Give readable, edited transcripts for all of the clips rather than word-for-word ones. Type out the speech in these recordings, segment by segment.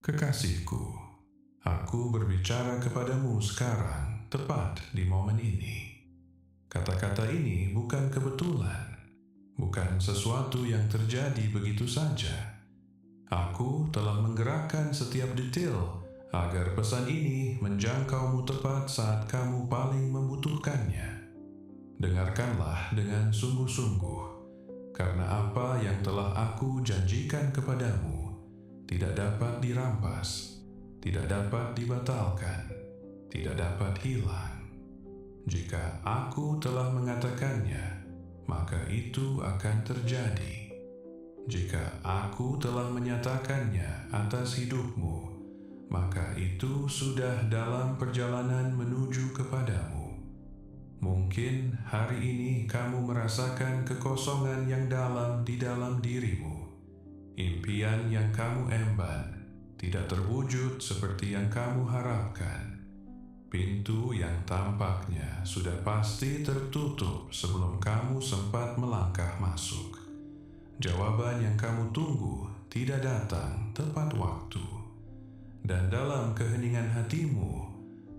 Kekasihku, aku berbicara kepadamu sekarang, tepat di momen ini. Kata-kata ini bukan kebetulan, bukan sesuatu yang terjadi begitu saja. Aku telah menggerakkan setiap detail agar pesan ini menjangkaumu tepat saat kamu paling membutuhkannya. Dengarkanlah dengan sungguh-sungguh, karena apa yang telah aku janjikan kepadamu tidak dapat dirampas, tidak dapat dibatalkan, tidak dapat hilang. Jika aku telah mengatakannya, maka itu akan terjadi. Jika aku telah menyatakannya atas hidupmu, maka itu sudah dalam perjalanan menuju kepadamu. Mungkin hari ini kamu merasakan kekosongan yang dalam di dalam dirimu. Impian yang kamu emban tidak terwujud seperti yang kamu harapkan. Pintu yang tampaknya sudah pasti tertutup sebelum kamu sempat melangkah masuk. Jawaban yang kamu tunggu tidak datang tepat waktu. Dan dalam keheningan hatimu,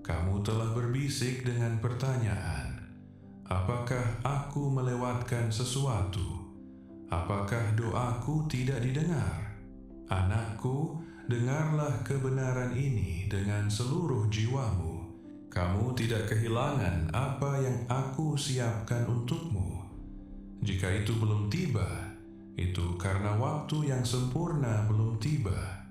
kamu telah berbisik dengan pertanyaan, apakah aku melewatkan sesuatu? Apakah doaku tidak didengar? Anakku, dengarlah kebenaran ini dengan seluruh jiwamu. Kamu tidak kehilangan apa yang aku siapkan untukmu. Jika itu belum tiba, itu karena waktu yang sempurna belum tiba.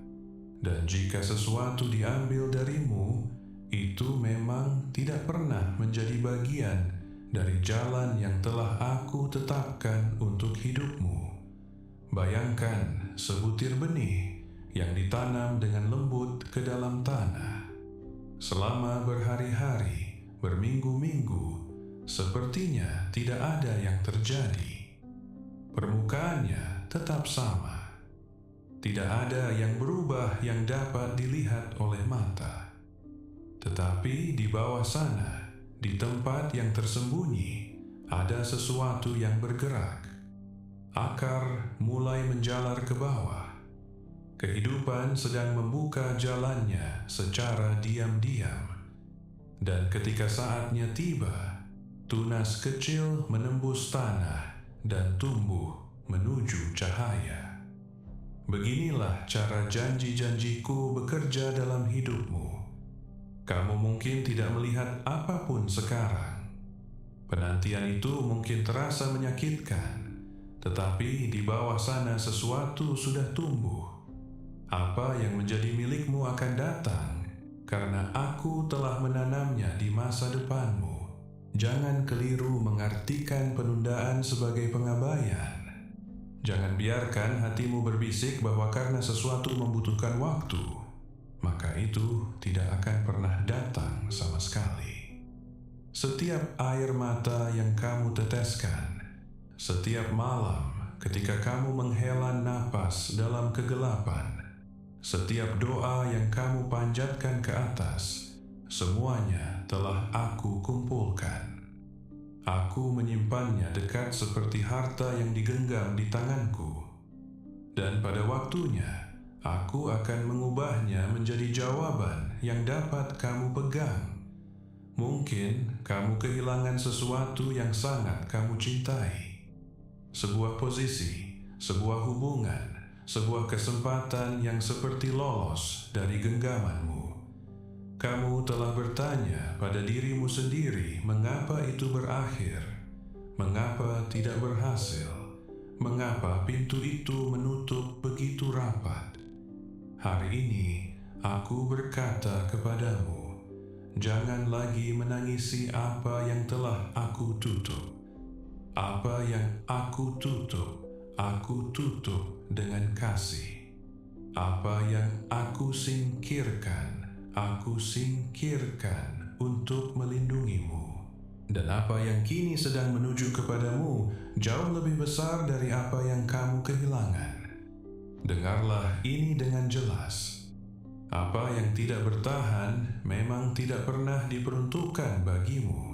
Dan jika sesuatu diambil darimu, itu memang tidak pernah menjadi bagian dari jalan yang telah aku tetapkan untuk hidupmu. Bayangkan sebutir benih yang ditanam dengan lembut ke dalam tanah. Selama berhari-hari, berminggu-minggu, sepertinya tidak ada yang terjadi. Permukaannya tetap sama. Tidak ada yang berubah yang dapat dilihat oleh mata. Tetapi di bawah sana, di tempat yang tersembunyi, ada sesuatu yang bergerak. Akar mulai menjalar ke bawah. Kehidupan sedang membuka jalannya secara diam-diam. Dan ketika saatnya tiba, tunas kecil menembus tanah dan tumbuh menuju cahaya. Beginilah cara janji-janjiku bekerja dalam hidupmu. Kamu mungkin tidak melihat apapun sekarang. Penantian itu mungkin terasa menyakitkan, tetapi di bawah sana sesuatu sudah tumbuh. Apa yang menjadi milikmu akan datang, karena aku telah menanamnya di masa depanmu. Jangan keliru mengartikan penundaan sebagai pengabaian. Jangan biarkan hatimu berbisik bahwa karena sesuatu membutuhkan waktu, maka itu tidak akan pernah datang sama sekali. Setiap air mata yang kamu teteskan, setiap malam ketika kamu menghela napas dalam kegelapan, setiap doa yang kamu panjatkan ke atas, semuanya telah aku kumpulkan. Aku menyimpannya dekat seperti harta yang digenggam di tanganku. Dan pada waktunya, aku akan mengubahnya menjadi jawaban yang dapat kamu pegang. Mungkin kamu kehilangan sesuatu yang sangat kamu cintai. Sebuah posisi, sebuah hubungan, sebuah kesempatan yang seperti lolos dari genggamanmu. Kamu telah bertanya pada dirimu sendiri mengapa itu berakhir, mengapa tidak berhasil, mengapa pintu itu menutup begitu rapat. Hari ini aku berkata kepadamu, jangan lagi menangisi apa yang telah aku tutup. Apa yang aku tutup dengan kasih. Apa yang aku singkirkan untuk melindungimu. Dan apa yang kini sedang menuju kepadamu jauh lebih besar dari apa yang kamu kehilangan. Dengarlah ini dengan jelas. Apa yang tidak bertahan memang tidak pernah diperuntukkan bagimu.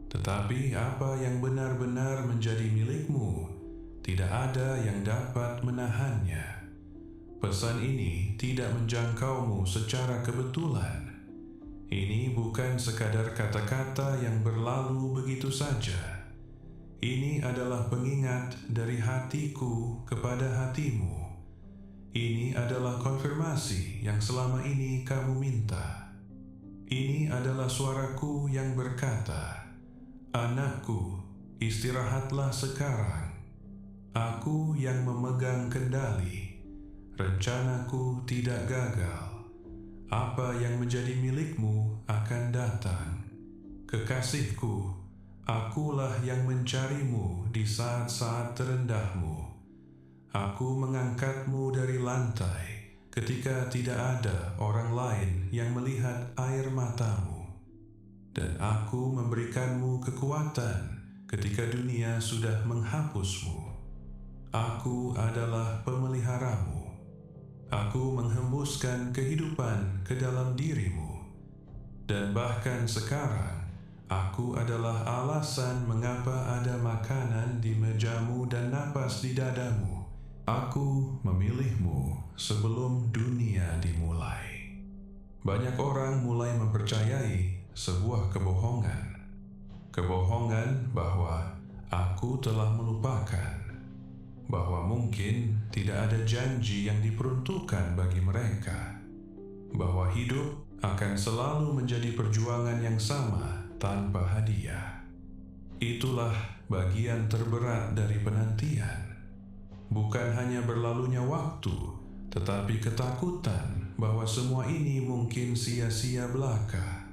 Tetapi apa yang benar-benar menjadi milikmu, tidak ada yang dapat menahannya. Pesan ini tidak menjangkaumu secara kebetulan. Ini bukan sekadar kata-kata yang berlalu begitu saja. Ini adalah pengingat dari hatiku kepada hatimu. Ini adalah konfirmasi yang selama ini kamu minta. Ini adalah suaraku yang berkata, "Anakku, istirahatlah sekarang. Aku yang memegang kendali. Rencanaku tidak gagal. Apa yang menjadi milikmu akan datang. Kekasihku, akulah yang mencarimu di saat-saat terendahmu. Aku mengangkatmu dari lantai ketika tidak ada orang lain yang melihat air matamu. Dan aku memberikanmu kekuatan ketika dunia sudah menghapusmu. Aku adalah pemeliharamu. Aku menghembuskan kehidupan ke dalam dirimu. Dan bahkan sekarang, aku adalah alasan mengapa ada makanan di mejamu dan napas di dadamu. Aku memilihmu sebelum dunia dimulai." Banyak orang mulai mempercayai sebuah kebohongan. Kebohongan bahwa aku telah melupakan, bahwa mungkin tidak ada janji yang diperuntukkan bagi mereka, bahwa hidup akan selalu menjadi perjuangan yang sama tanpa hadiah. Itulah bagian terberat dari penantian. Bukan hanya berlalunya waktu, tetapi ketakutan bahwa semua ini mungkin sia-sia belaka.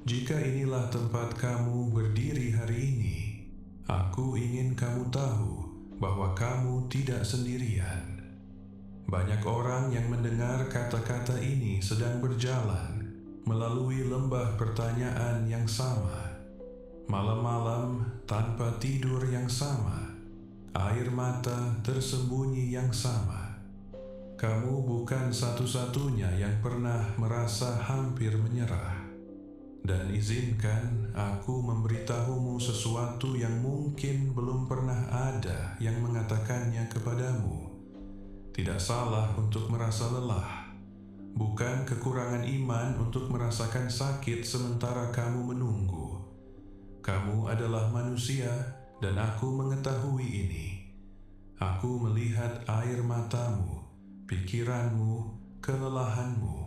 Jika inilah tempat kamu berdiri hari ini, aku ingin kamu tahu bahwa kamu tidak sendirian. Banyak orang yang mendengar kata-kata ini sedang berjalan melalui lembah pertanyaan yang sama, malam-malam tanpa tidur yang sama, air mata tersembunyi yang sama. Kamu bukan satu-satunya yang pernah merasa hampir menyerah. Dan izinkan aku memberitahumu sesuatu yang mungkin belum pernah ada yang mengatakannya kepadamu. Tidak salah untuk merasa lelah. Bukan kekurangan iman untuk merasakan sakit sementara kamu menunggu. Kamu adalah manusia dan aku mengetahui ini. Aku melihat air matamu, pikiranmu, kelelahanmu.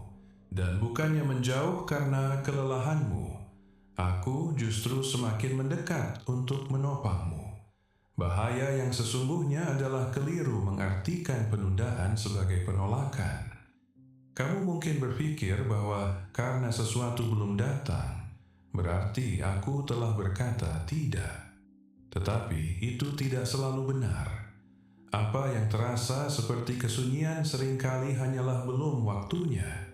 Dan bukannya menjauh karena kelelahanmu, aku justru semakin mendekat untuk menopangmu. Bahaya yang sesungguhnya adalah keliru mengartikan penundaan sebagai penolakan. Kamu mungkin berpikir bahwa karena sesuatu belum datang, berarti aku telah berkata tidak. Tetapi itu tidak selalu benar. Apa yang terasa seperti kesunyian seringkali hanyalah belum waktunya.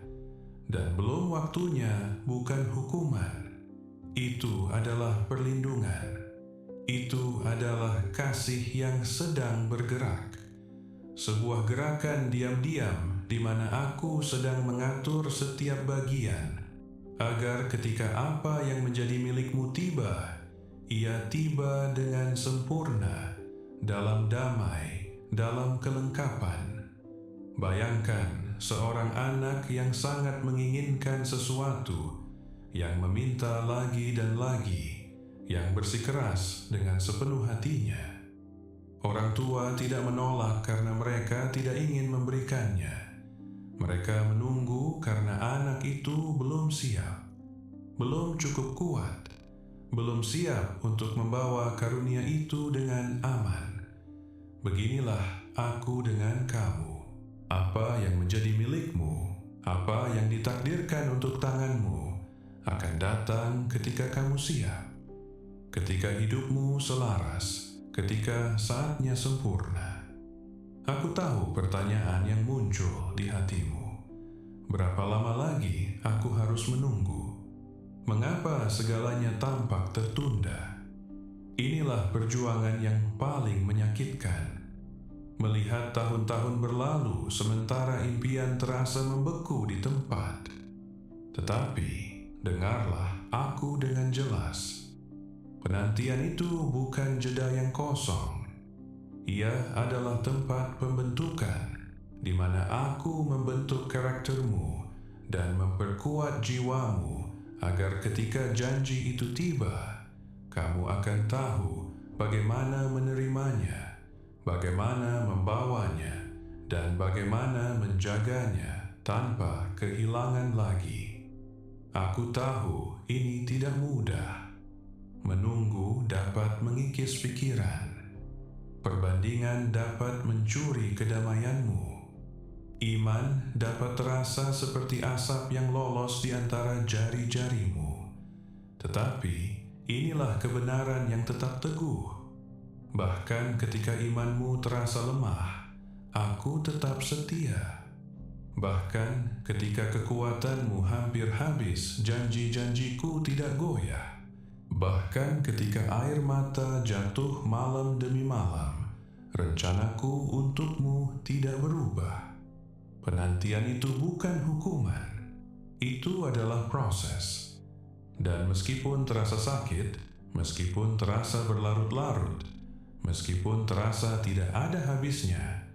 Dan belum waktunya bukan hukuman. Itu adalah perlindungan. Itu adalah kasih yang sedang bergerak. Sebuah gerakan diam-diam di mana aku sedang mengatur setiap bagian agar ketika apa yang menjadi milikmu tiba, ia tiba dengan sempurna, dalam damai, dalam kelengkapan. Bayangkan seorang anak yang sangat menginginkan sesuatu, yang meminta lagi dan lagi, yang bersikeras dengan sepenuh hatinya. Orang tua tidak menolak karena mereka tidak ingin memberikannya. Mereka menunggu karena anak itu belum siap, belum cukup kuat, belum siap untuk membawa karunia itu dengan aman. Beginilah aku dengan kamu. Apa yang menjadi milikmu, apa yang ditakdirkan untuk tanganmu, akan datang ketika kamu siap. Ketika hidupmu selaras, ketika saatnya sempurna. Aku tahu pertanyaan yang muncul di hatimu. Berapa lama lagi aku harus menunggu? Mengapa segalanya tampak tertunda? Inilah perjuangan yang paling menyakitkan. Melihat tahun-tahun berlalu sementara impian terasa membeku di tempat. Tetapi, dengarlah aku dengan jelas. Penantian itu bukan jeda yang kosong. Ia adalah tempat pembentukan. di mana Aku membentuk karaktermu dan memperkuat jiwamu agar ketika janji itu tiba, kamu akan tahu bagaimana menerimanya, bagaimana membawanya, dan bagaimana menjaganya tanpa kehilangan lagi. Aku tahu ini tidak mudah. Menunggu dapat mengikis pikiran. Perbandingan dapat mencuri kedamaianmu. Iman dapat terasa seperti asap yang lolos di antara jari-jarimu. Tetapi inilah kebenaran yang tetap teguh. Bahkan ketika imanmu terasa lemah, Aku tetap setia. Bahkan ketika kekuatanmu hampir habis, janji-janjiku tidak goyah. Bahkan ketika air mata jatuh malam demi malam, rencanaku untukmu tidak berubah. Penantian itu bukan hukuman, itu adalah proses. Dan meskipun terasa sakit, meskipun terasa berlarut-larut, meskipun terasa tidak ada habisnya,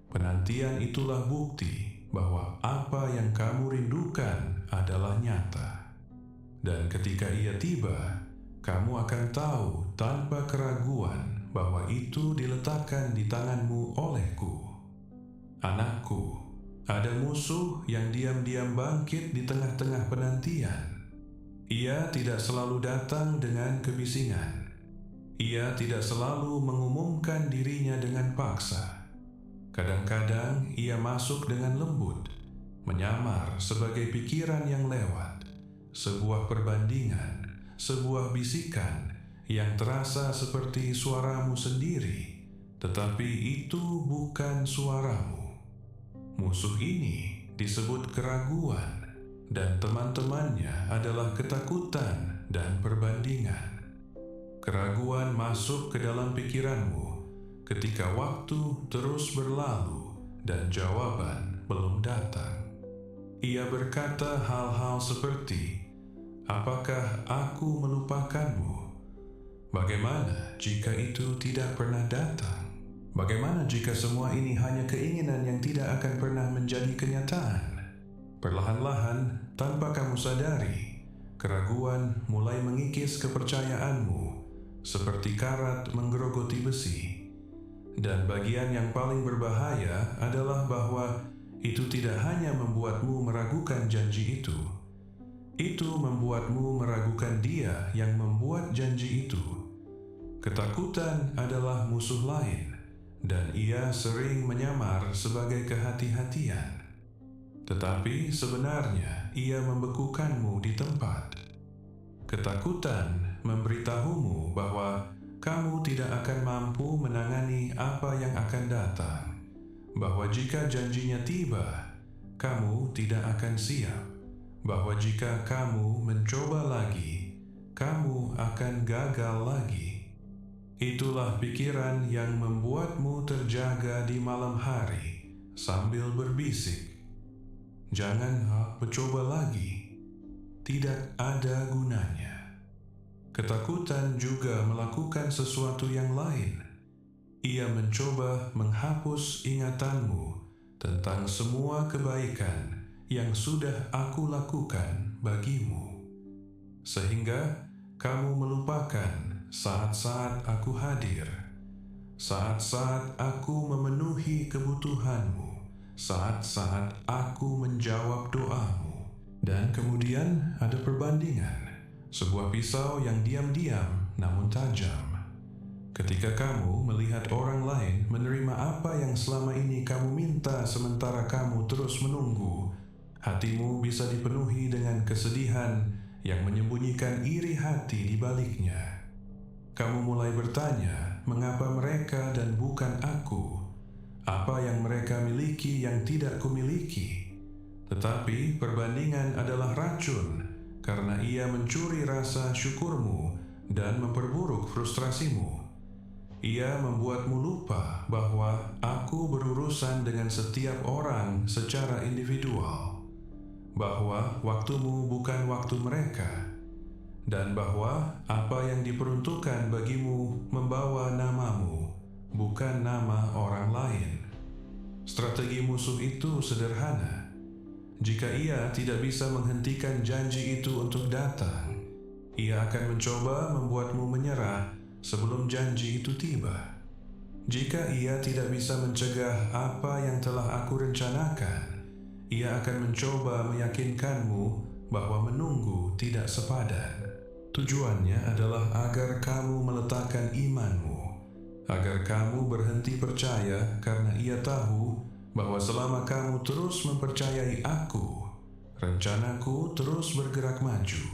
penantian itulah bukti bahwa apa yang kamu rindukan adalah nyata. Dan ketika ia tiba, kamu akan tahu tanpa keraguan bahwa itu diletakkan di tanganmu olehku. Anakku, ada musuh yang diam-diam bangkit di tengah-tengah penantian. Ia tidak selalu datang dengan kebisingan. Ia tidak selalu mengumumkan dirinya dengan paksa. Kadang-kadang ia masuk dengan lembut, menyamar sebagai pikiran yang lewat, sebuah perbandingan, sebuah bisikan yang terasa seperti suaramu sendiri, tetapi itu bukan suaramu. Musuh ini disebut keraguan, dan teman-temannya adalah ketakutan dan perbandingan. Keraguan masuk ke dalam pikiranmu ketika waktu terus berlalu dan jawaban belum datang. Ia berkata hal-hal seperti, "Apakah aku melupakanmu? Bagaimana jika itu tidak pernah datang? Bagaimana jika semua ini hanya keinginan yang tidak akan pernah menjadi kenyataan?" Perlahan-lahan, tanpa kamu sadari, keraguan mulai mengikis kepercayaanmu seperti karat menggerogoti besi. Dan bagian yang paling berbahaya adalah bahwa itu tidak hanya membuatmu meragukan janji itu membuatmu meragukan Dia yang membuat janji itu. Ketakutan adalah musuh lain, dan ia sering menyamar sebagai kehati-hatian. Tetapi sebenarnya ia membekukanmu di tempat. Ketakutan memberitahumu bahwa kamu tidak akan mampu menangani apa yang akan datang, bahwa jika janjinya tiba, kamu tidak akan siap, bahwa jika kamu mencoba lagi, kamu akan gagal lagi. Itulah pikiran yang membuatmu terjaga di malam hari sambil berbisik, "Jangan mencoba lagi, tidak ada gunanya." Ketakutan juga melakukan sesuatu yang lain. Ia mencoba menghapus ingatanmu tentang semua kebaikan yang sudah Aku lakukan bagimu, sehingga kamu melupakan saat-saat Aku hadir, saat-saat Aku memenuhi kebutuhanmu, saat-saat Aku menjawab doamu. Dan kemudian ada perbandingan, sebuah pisau yang diam-diam namun tajam. Ketika kamu melihat orang lain menerima apa yang selama ini kamu minta sementara kamu terus menunggu, hatimu bisa dipenuhi dengan kesedihan yang menyembunyikan iri hati di baliknya. Kamu mulai bertanya, mengapa mereka dan bukan aku? Apa yang mereka miliki yang tidak kumiliki? Tetapi perbandingan adalah racun, karena ia mencuri rasa syukurmu dan memperburuk frustrasimu. Ia membuatmu lupa bahwa Aku berurusan dengan setiap orang secara individual, bahwa waktumu bukan waktu mereka, dan bahwa apa yang diperuntukkan bagimu membawa namamu, bukan nama orang lain. Strategi musuh itu sederhana. Jika ia tidak bisa menghentikan janji itu untuk datang, ia akan mencoba membuatmu menyerah sebelum janji itu tiba. Jika ia tidak bisa mencegah apa yang telah aku rencanakan, ia akan mencoba meyakinkanmu bahwa menunggu tidak sepadan. Tujuannya adalah agar kamu meletakkan imanmu, agar kamu berhenti percaya karena ia tahu bahwa selama kamu terus mempercayai aku, rencanaku terus bergerak maju.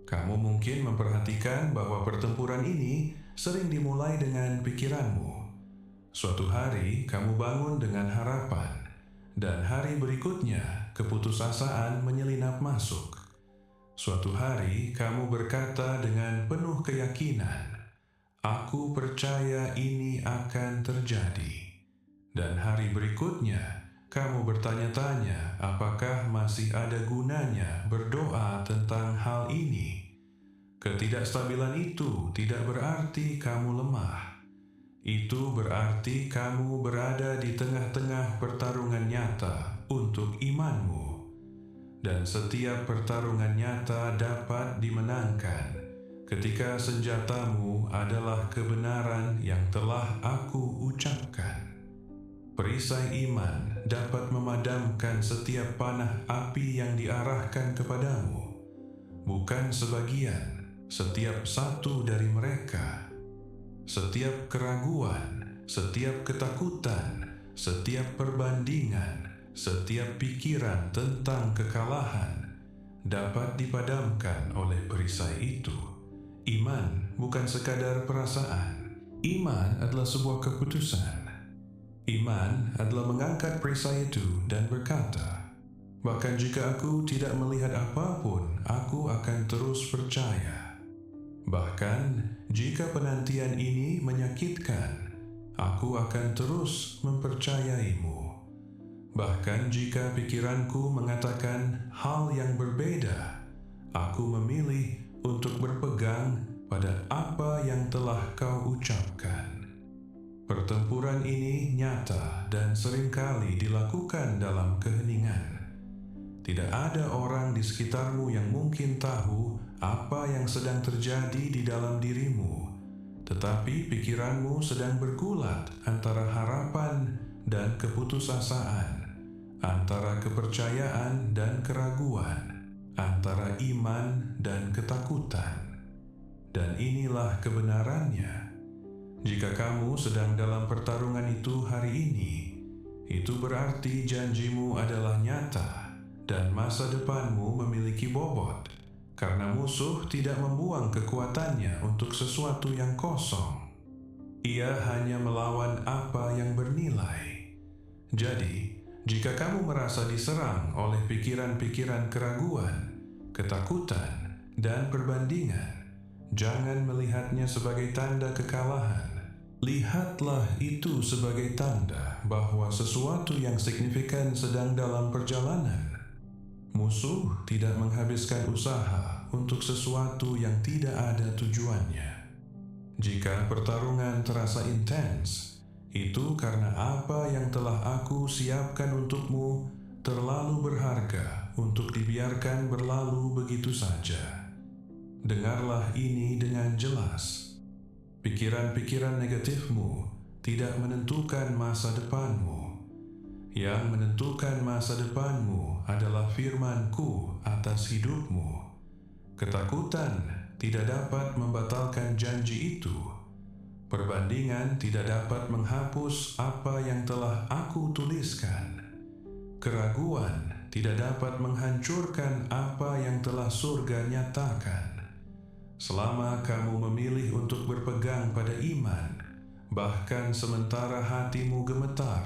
Kamu mungkin memperhatikan bahwa pertempuran ini sering dimulai dengan pikiranmu. Suatu hari kamu bangun dengan harapan, dan hari berikutnya keputusasaan menyelinap masuk. Suatu hari kamu berkata dengan penuh keyakinan, "Aku percaya ini akan terjadi." Dan hari berikutnya kamu bertanya-tanya apakah masih ada gunanya berdoa tentang hal ini. Ketidakstabilan itu tidak berarti kamu lemah. Itu berarti kamu berada di tengah-tengah pertarungan nyata untuk imanmu. Dan setiap pertarungan nyata dapat dimenangkan ketika senjatamu adalah kebenaran yang telah aku ucapkan. Perisai iman dapat memadamkan setiap panah api yang diarahkan kepadamu. Bukan sebagian, setiap satu dari mereka. Setiap keraguan, setiap ketakutan, setiap perbandingan, setiap pikiran tentang kekalahan dapat dipadamkan oleh perisai itu. Iman bukan sekadar perasaan. Iman adalah sebuah keputusan. Iman adalah mengangkat perisai itu dan berkata, "Bahkan jika aku tidak melihat apapun, aku akan terus percaya. Bahkan jika penantian ini menyakitkan, aku akan terus mempercayaimu. Bahkan jika pikiranku mengatakan hal yang berbeda, aku memilih untuk berpegang pada apa yang telah kau ucapkan." Pertempuran ini nyata dan seringkali dilakukan dalam keheningan. Tidak ada orang di sekitarmu yang mungkin tahu apa yang sedang terjadi di dalam dirimu, tetapi pikiranmu sedang bergulat antara harapan dan keputusasaan, antara kepercayaan dan keraguan, antara iman dan ketakutan. Dan inilah kebenarannya. Jika kamu sedang dalam pertarungan itu hari ini, itu berarti janjimu adalah nyata dan masa depanmu memiliki bobot, karena musuh tidak membuang kekuatannya untuk sesuatu yang kosong. Ia hanya melawan apa yang bernilai. Jadi, jika kamu merasa diserang oleh pikiran-pikiran keraguan, ketakutan, dan perbandingan, jangan melihatnya sebagai tanda kekalahan. Lihatlah itu sebagai tanda bahwa sesuatu yang signifikan sedang dalam perjalanan. Musuh tidak menghabiskan usaha untuk sesuatu yang tidak ada tujuannya. Jika pertarungan terasa intens, itu karena apa yang telah aku siapkan untukmu terlalu berharga untuk dibiarkan berlalu begitu saja. Dengarlah ini dengan jelas. Pikiran-pikiran negatifmu tidak menentukan masa depanmu. Yang menentukan masa depanmu adalah firman-Ku atas hidupmu. Ketakutan tidak dapat membatalkan janji itu. Perbandingan tidak dapat menghapus apa yang telah Aku tuliskan. Keraguan tidak dapat menghancurkan apa yang telah surga nyatakan. Selama kamu memilih untuk berpegang pada iman, bahkan sementara hatimu gemetar,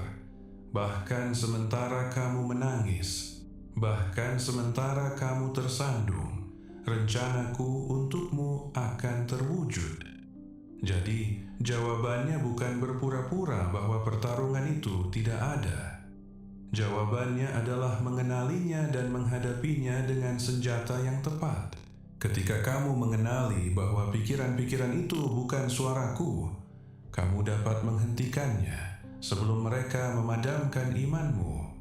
bahkan sementara kamu menangis, bahkan sementara kamu tersandung, rencanaku untukmu akan terwujud. Jadi, jawabannya bukan berpura-pura bahwa pertarungan itu tidak ada. Jawabannya adalah mengenalinya dan menghadapinya dengan senjata yang tepat. Ketika kamu mengenali bahwa pikiran-pikiran itu bukan suaraku, kamu dapat menghentikannya sebelum mereka memadamkan imanmu.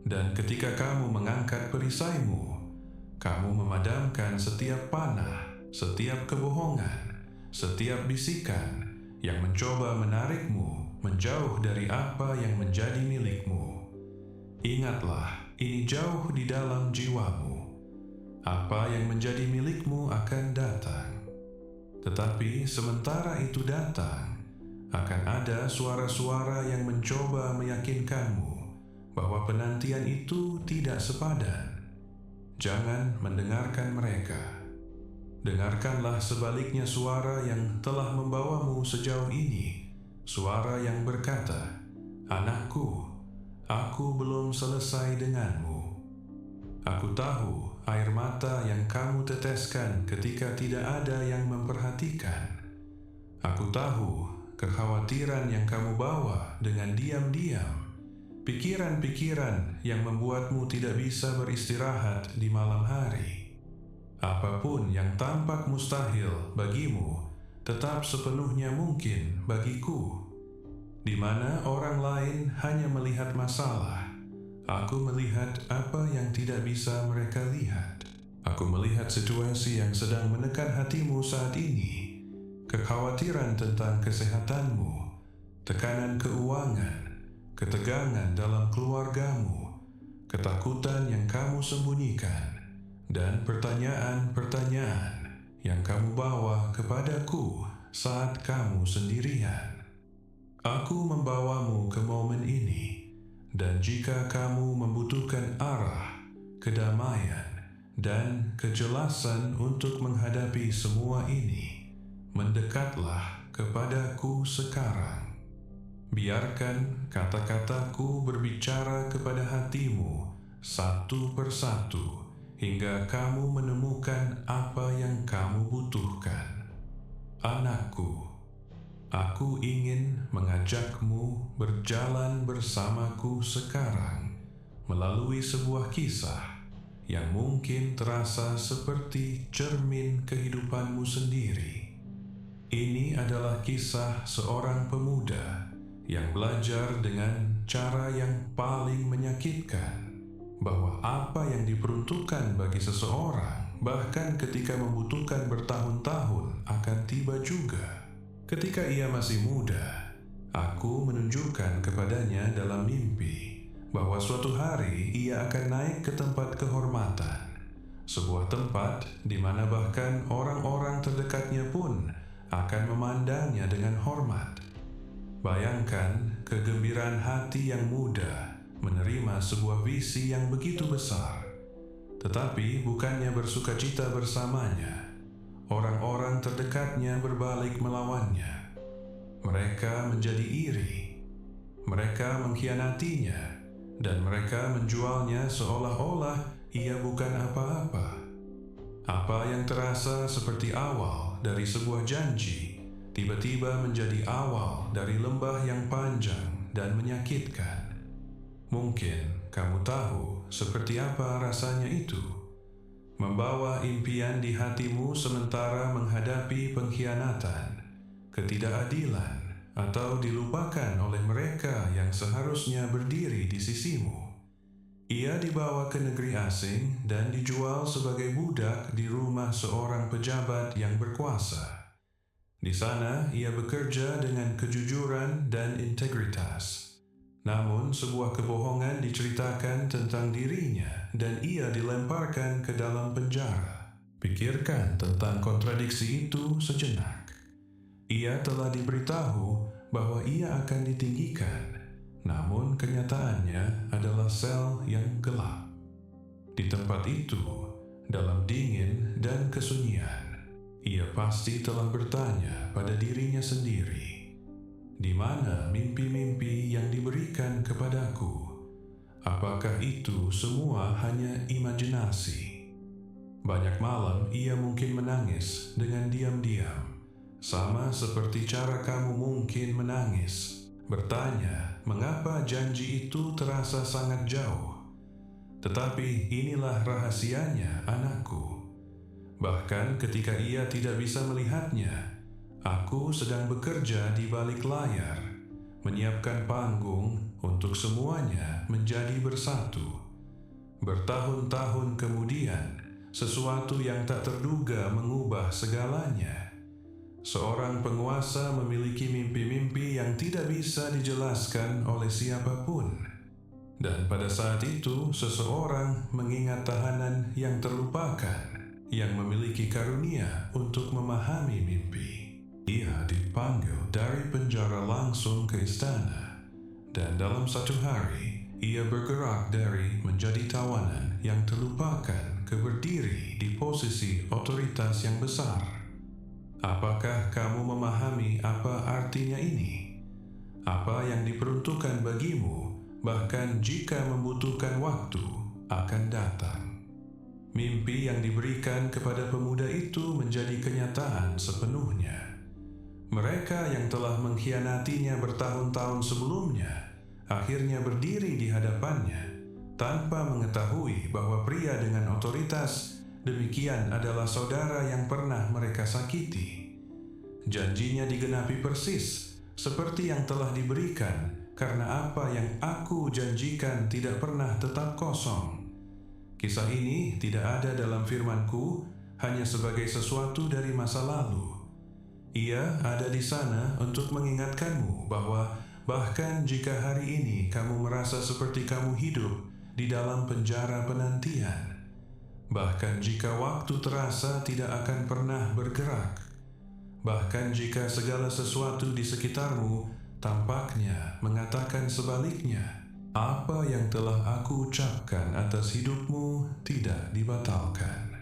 Dan ketika kamu mengangkat perisaimu, kamu memadamkan setiap panah, setiap kebohongan, setiap bisikan yang mencoba menarikmu menjauh dari apa yang menjadi milikmu. Ingatlah, ini jauh di dalam jiwamu. Apa yang menjadi milikmu akan datang. Tetapi sementara itu datang, akan ada suara-suara yang mencoba meyakinkanmu bahwa penantian itu tidak sepadan. Jangan mendengarkan mereka. Dengarkanlah sebaliknya suara yang telah membawamu sejauh ini, suara yang berkata, "Anakku, aku belum selesai denganmu. Aku tahu air mata yang kamu teteskan ketika tidak ada yang memperhatikan. Aku tahu kekhawatiran yang kamu bawa dengan diam-diam, pikiran-pikiran yang membuatmu tidak bisa beristirahat di malam hari. Apapun yang tampak mustahil bagimu tetap sepenuhnya mungkin bagiku. Di mana orang lain hanya melihat masalah, aku melihat apa yang tidak bisa mereka lihat. Aku melihat situasi yang sedang menekan hatimu saat ini, kekhawatiran tentang kesehatanmu, tekanan keuangan, ketegangan dalam keluargamu, ketakutan yang kamu sembunyikan, dan pertanyaan-pertanyaan yang kamu bawa kepadaku saat kamu sendirian. Aku membawamu ke momen ini, dan jika kamu membutuhkan arah, kedamaian, dan kejelasan untuk menghadapi semua ini, mendekatlah kepadaku sekarang. Biarkan kata-kataku berbicara kepada hatimu satu persatu hingga kamu menemukan apa yang kamu butuhkan. Anakku, aku ingin mengajakmu berjalan bersamaku sekarang melalui sebuah kisah yang mungkin terasa seperti cermin kehidupanmu sendiri. Ini adalah kisah seorang pemuda yang belajar dengan cara yang paling menyakitkan bahwa apa yang diperuntukkan bagi seseorang bahkan ketika membutuhkan bertahun-tahun akan tiba juga. Ketika ia masih muda, aku menunjukkan kepadanya dalam mimpi bahwa suatu hari ia akan naik ke tempat kehormatan, sebuah tempat di mana bahkan orang-orang terdekatnya pun akan memandangnya dengan hormat. Bayangkan kegembiraan hati yang muda menerima sebuah visi yang begitu besar. Tetapi bukannya bersukacita bersamanya, orang-orang terdekatnya berbalik melawannya. Mereka menjadi iri, mereka mengkhianatinya, dan mereka menjualnya seolah-olah ia bukan apa-apa. Apa yang terasa seperti awal dari sebuah janji tiba-tiba menjadi awal dari lembah yang panjang dan menyakitkan. Mungkin kamu tahu seperti apa rasanya itu, membawa impian di hatimu sementara menghadapi pengkhianatan, ketidakadilan, atau dilupakan oleh mereka yang seharusnya berdiri di sisimu. Ia dibawa ke negeri asing dan dijual sebagai budak di rumah seorang pejabat yang berkuasa. Di sana ia bekerja dengan kejujuran dan integritas. Namun sebuah kebohongan diceritakan tentang dirinya dan ia dilemparkan ke dalam penjara. Pikirkan tentang kontradiksi itu sejenak. Ia telah diberitahu bahwa ia akan ditinggikan, namun kenyataannya adalah sel yang gelap. Di tempat itu, dalam dingin dan kesunyian, ia pasti telah bertanya pada dirinya sendiri, di mana mimpi-mimpi yang diberikan kepadaku? Apakah itu semua hanya imajinasi? Banyak malam ia mungkin menangis dengan diam-diam, sama seperti cara kamu mungkin menangis, bertanya mengapa janji itu terasa sangat jauh. Tetapi inilah rahasianya, anakku. Bahkan ketika ia tidak bisa melihatnya, aku sedang bekerja di balik layar, menyiapkan panggung untuk semuanya menjadi bersatu. Bertahun-tahun kemudian, sesuatu yang tak terduga mengubah segalanya. Seorang penguasa memiliki mimpi-mimpi yang tidak bisa dijelaskan oleh siapapun. Dan pada saat itu, seseorang mengingat tahanan yang terlupakan, yang memiliki karunia untuk memahami mimpi. Ia dipanggil dari penjara langsung ke istana, dan dalam satu hari, ia bergerak dari menjadi tawanan yang terlupakan ke berdiri di posisi otoritas yang besar. Apakah kamu memahami apa artinya ini? Apa yang diperuntukkan bagimu, bahkan jika membutuhkan waktu, akan datang. Mimpi yang diberikan kepada pemuda itu menjadi kenyataan sepenuhnya. Mereka yang telah mengkhianatinya bertahun-tahun sebelumnya akhirnya berdiri di hadapannya tanpa mengetahui bahwa pria dengan otoritas demikian adalah saudara yang pernah mereka sakiti. Janjinya digenapi persis seperti yang telah diberikan, karena apa yang aku janjikan tidak pernah tetap kosong. Kisah ini tidak ada dalam firman-Ku, hanya sebagai sesuatu dari masa lalu. Ia ada di sana untuk mengingatkanmu bahwa bahkan jika hari ini kamu merasa seperti kamu hidup di dalam penjara penantian, bahkan jika waktu terasa tidak akan pernah bergerak, bahkan jika segala sesuatu di sekitarmu tampaknya mengatakan sebaliknya, apa yang telah aku ucapkan atas hidupmu tidak dibatalkan.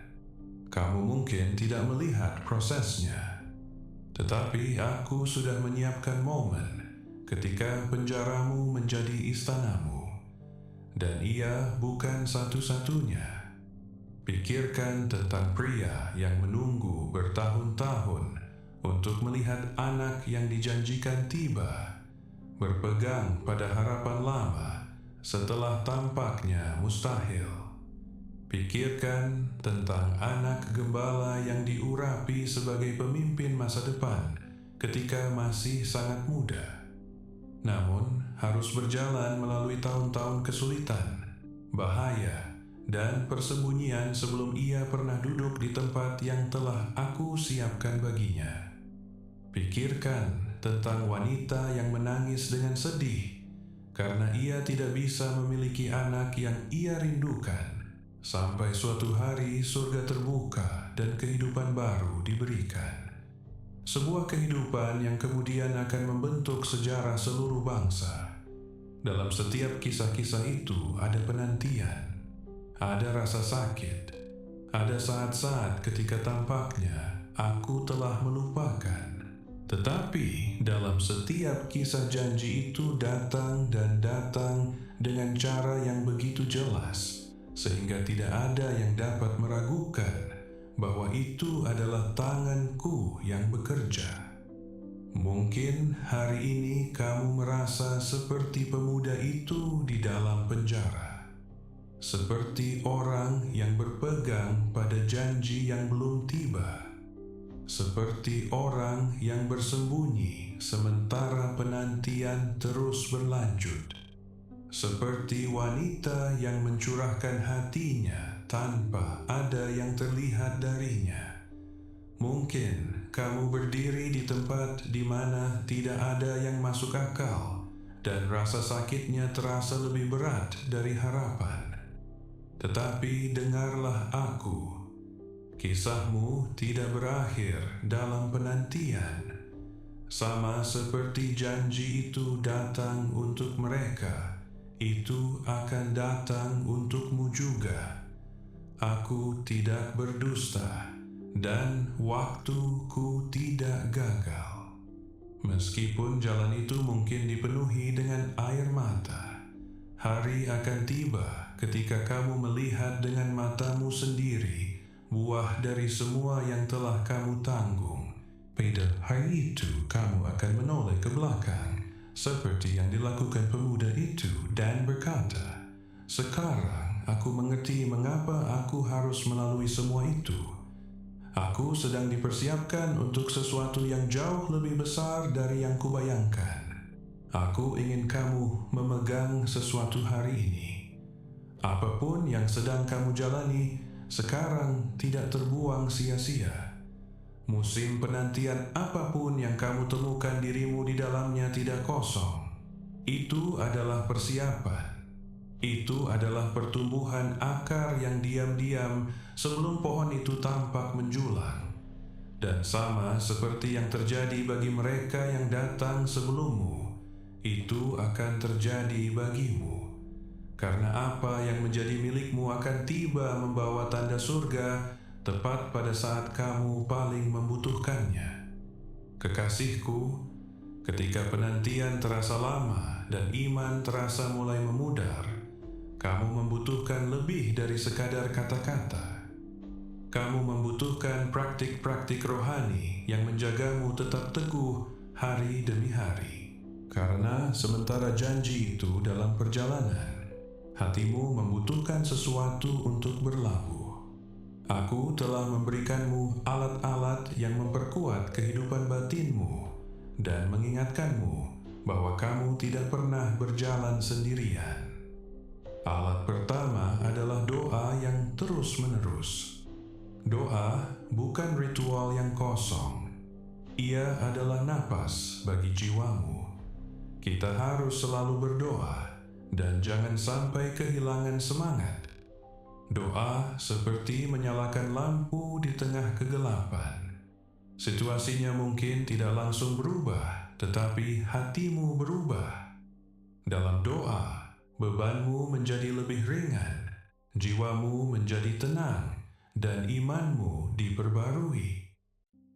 Kamu mungkin tidak melihat prosesnya, tetapi aku sudah menyiapkan momen ketika penjaramu menjadi istanamu, dan ia bukan satu-satunya. Pikirkan tentang pria yang menunggu bertahun-tahun untuk melihat anak yang dijanjikan tiba, berpegang pada harapan lama setelah tampaknya mustahil. Pikirkan tentang anak gembala yang diurapi sebagai pemimpin masa depan ketika masih sangat muda, namun harus berjalan melalui tahun-tahun kesulitan, bahaya, dan persembunyian sebelum ia pernah duduk di tempat yang telah aku siapkan baginya. Pikirkan tentang wanita yang menangis dengan sedih karena ia tidak bisa memiliki anak yang ia rindukan, sampai suatu hari surga terbuka dan kehidupan baru diberikan. Sebuah kehidupan yang kemudian akan membentuk sejarah seluruh bangsa. Dalam setiap kisah-kisah itu ada penantian, ada rasa sakit, ada saat-saat ketika tampaknya aku telah melupakan. Tetapi dalam setiap kisah janji itu datang dan datang dengan cara yang begitu jelas, sehingga tidak ada yang dapat meragukan bahwa itu adalah tangan-Ku yang bekerja. Mungkin hari ini kamu merasa seperti pemuda itu di dalam penjara, seperti orang yang berpegang pada janji yang belum tiba, seperti orang yang bersembunyi sementara penantian terus berlanjut, seperti wanita yang mencurahkan hatinya tanpa ada yang terlihat darinya. Mungkin kamu berdiri di tempat di mana tidak ada yang masuk akal dan rasa sakitnya terasa lebih berat dari harapan. Tetapi dengarlah aku. Kisahmu tidak berakhir dalam penantian. Sama seperti janji itu datang untuk mereka, itu akan datang untukmu juga. Aku tidak berdusta, dan waktuku tidak gagal. Meskipun jalan itu mungkin dipenuhi dengan air mata, hari akan tiba ketika kamu melihat dengan matamu sendiri buah dari semua yang telah kamu tanggung. Pada hari itu kamu akan menoleh ke belakang seperti yang dilakukan pemuda itu dan berkata, "Sekarang aku mengerti mengapa aku harus melalui semua itu. Aku sedang dipersiapkan untuk sesuatu yang jauh lebih besar dari yang kubayangkan." Aku ingin kamu memegang sesuatu hari ini. Apapun yang sedang kamu jalani sekarang tidak terbuang sia-sia. Musim penantian apapun yang kamu temukan dirimu di dalamnya tidak kosong. Itu adalah persiapan. Itu adalah pertumbuhan akar yang diam-diam sebelum pohon itu tampak menjulang. Dan sama seperti yang terjadi bagi mereka yang datang sebelummu, itu akan terjadi bagimu. Karena apa yang menjadi milikmu akan tiba membawa tanda surga tepat pada saat kamu paling membutuhkannya. Kekasihku, ketika penantian terasa lama dan iman terasa mulai memudar, kamu membutuhkan lebih dari sekadar kata-kata. Kamu membutuhkan praktik-praktik rohani yang menjagamu tetap teguh hari demi hari. Karena sementara janji itu dalam perjalanan, hatimu membutuhkan sesuatu untuk berlabuh. Aku telah memberikanmu alat-alat yang memperkuat kehidupan batinmu dan mengingatkanmu bahwa kamu tidak pernah berjalan sendirian. Alat pertama adalah doa yang terus-menerus. Doa bukan ritual yang kosong. Ia adalah napas bagi jiwamu. Kita harus selalu berdoa dan jangan sampai kehilangan semangat. Doa seperti menyalakan lampu di tengah kegelapan. Situasinya mungkin tidak langsung berubah, tetapi hatimu berubah. Dalam doa, bebanmu menjadi lebih ringan, jiwamu menjadi tenang, dan imanmu diperbarui.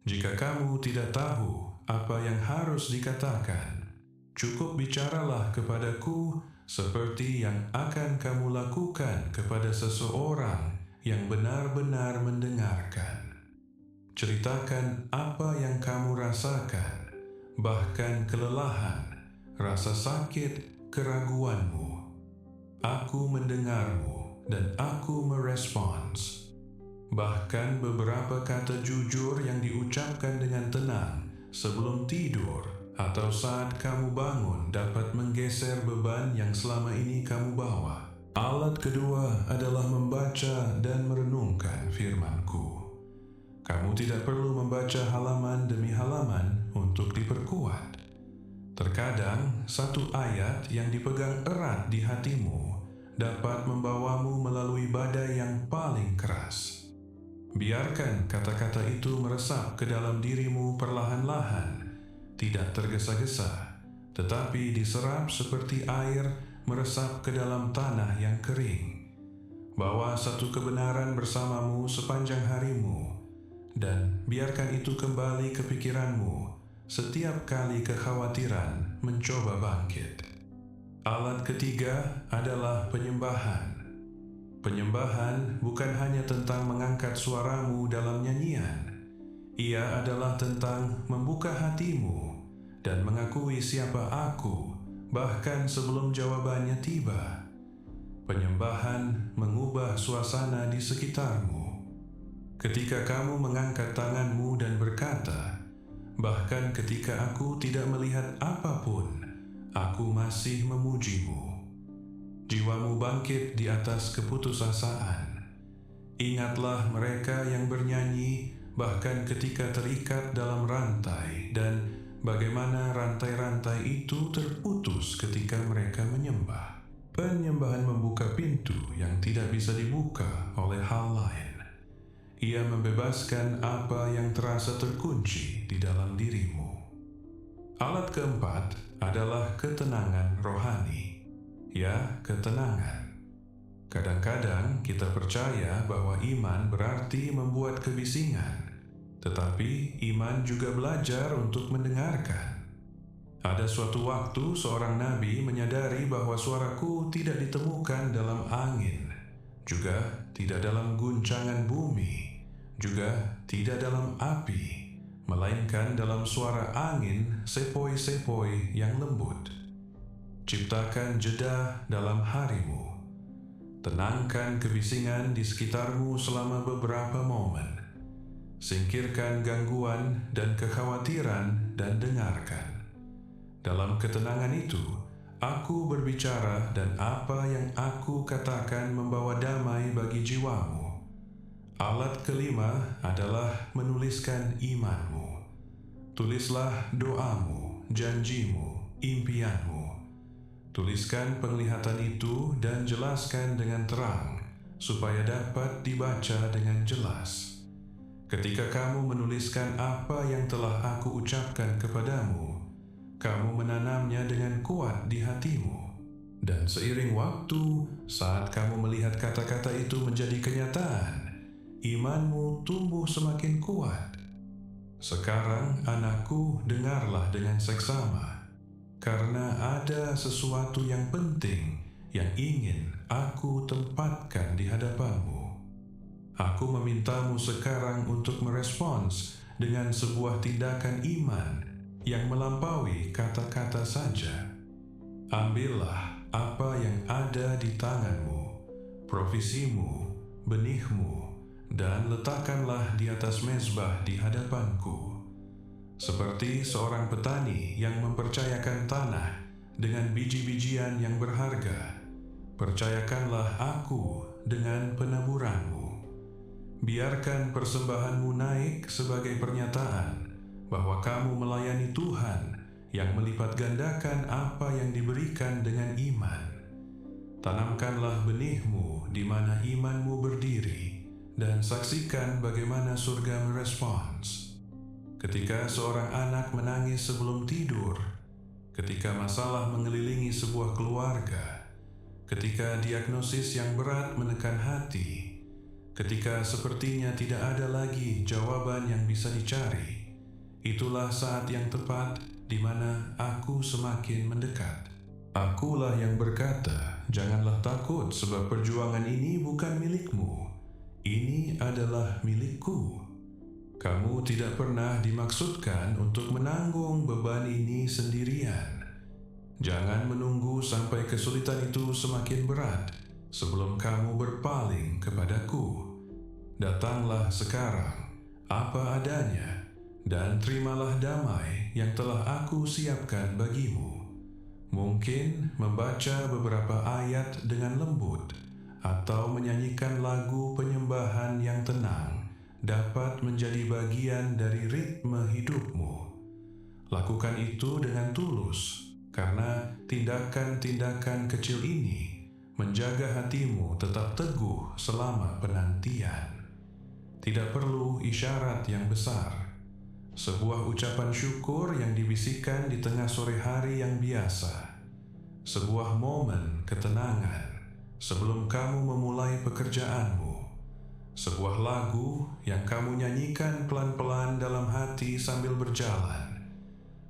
Jika kamu tidak tahu apa yang harus dikatakan, cukup bicaralah kepadaku seperti yang akan kamu lakukan kepada seseorang yang benar-benar mendengarkan. Ceritakan apa yang kamu rasakan, bahkan kelelahan, rasa sakit, keraguanmu. Aku mendengarmu dan aku merespons. Bahkan beberapa kata jujur yang diucapkan dengan tenang sebelum tidur atau saat kamu bangun dapat menggeser beban yang selama ini kamu bawa. Alat kedua adalah membaca dan merenungkan firman-Ku. Kamu tidak perlu membaca halaman demi halaman untuk diperkuat. Terkadang satu ayat yang dipegang erat di hatimu dapat membawamu melalui badai yang paling keras. Biarkan kata-kata itu meresap ke dalam dirimu perlahan-lahan, tidak tergesa-gesa, tetapi diserap seperti air meresap ke dalam tanah yang kering. Bawa satu kebenaran bersamamu sepanjang harimu, dan biarkan itu kembali ke pikiranmu setiap kali kekhawatiran mencoba bangkit. Alat ketiga adalah penyembahan. Penyembahan bukan hanya tentang mengangkat suaramu dalam nyanyian. Ia adalah tentang membuka hatimu dan mengakui siapa aku, bahkan sebelum jawabannya tiba. Penyembahan mengubah suasana di sekitarmu. Ketika kamu mengangkat tanganmu dan berkata, "Bahkan ketika aku tidak melihat apapun, aku masih memujimu." Jiwamu bangkit di atas keputusasaan. Ingatlah mereka yang bernyanyi bahkan ketika terikat dalam rantai, dan bagaimana rantai-rantai itu terputus ketika mereka menyembah. Penyembahan membuka pintu yang tidak bisa dibuka oleh hal lain. Ia membebaskan apa yang terasa terkunci di dalam dirimu. Alat keempat adalah ketenangan rohani. Ya, ketenangan. Kadang-kadang kita percaya bahwa iman berarti membuat kebisingan, tetapi iman juga belajar untuk mendengarkan. Ada suatu waktu seorang nabi menyadari bahwa suaraku tidak ditemukan dalam angin, juga tidak dalam guncangan bumi, juga tidak dalam api, melainkan dalam suara angin sepoi-sepoi yang lembut. Ciptakan jeda dalam harimu. Tenangkan kebisingan di sekitarmu selama beberapa momen. Singkirkan gangguan dan kekhawatiran dan dengarkan. Dalam ketenangan itu, aku berbicara dan apa yang aku katakan membawa damai bagi jiwamu. Alat kelima adalah menuliskan imanmu. Tulislah doamu, janjimu, impianmu. Tuliskan penglihatan itu dan jelaskan dengan terang, supaya dapat dibaca dengan jelas. Ketika kamu menuliskan apa yang telah aku ucapkan kepadamu, kamu menanamnya dengan kuat di hatimu. Dan seiring waktu, saat kamu melihat kata-kata itu menjadi kenyataan, imanmu tumbuh semakin kuat. Sekarang, anakku, dengarlah dengan seksama, karena ada sesuatu yang penting yang ingin aku tempatkan di hadapanmu. Aku memintamu sekarang untuk merespons dengan sebuah tindakan iman yang melampaui kata-kata saja. Ambillah apa yang ada di tanganmu, provisimu, benihmu, dan letakkanlah di atas mezbah di hadapanku. Seperti seorang petani yang mempercayakan tanah dengan biji-bijian yang berharga, percayakanlah aku dengan penaburanmu. Biarkan persembahanmu naik sebagai pernyataan bahwa kamu melayani Tuhan yang melipat gandakan apa yang diberikan dengan iman. Tanamkanlah benihmu di mana imanmu berdiri dan saksikan bagaimana surga merespons. Ketika seorang anak menangis sebelum tidur, ketika masalah mengelilingi sebuah keluarga, ketika diagnosis yang berat menekan hati, ketika sepertinya tidak ada lagi jawaban yang bisa dicari, itulah saat yang tepat di mana aku semakin mendekat. Akulah yang berkata, janganlah takut sebab perjuangan ini bukan milikmu. Ini adalah milikku. Kamu tidak pernah dimaksudkan untuk menanggung beban ini sendirian. Jangan menunggu sampai kesulitan itu semakin berat sebelum kamu berpaling kepadaku. Datanglah sekarang, apa adanya, dan terimalah damai yang telah aku siapkan bagimu. Mungkin membaca beberapa ayat dengan lembut, atau menyanyikan lagu penyembahan yang tenang dapat menjadi bagian dari ritme hidupmu. Lakukan itu dengan tulus, karena tindakan-tindakan kecil ini menjaga hatimu tetap teguh selama penantian. Tidak perlu isyarat yang besar. Sebuah ucapan syukur yang dibisikkan di tengah sore hari yang biasa. Sebuah momen ketenangan sebelum kamu memulai pekerjaanmu. Sebuah lagu yang kamu nyanyikan pelan-pelan dalam hati sambil berjalan.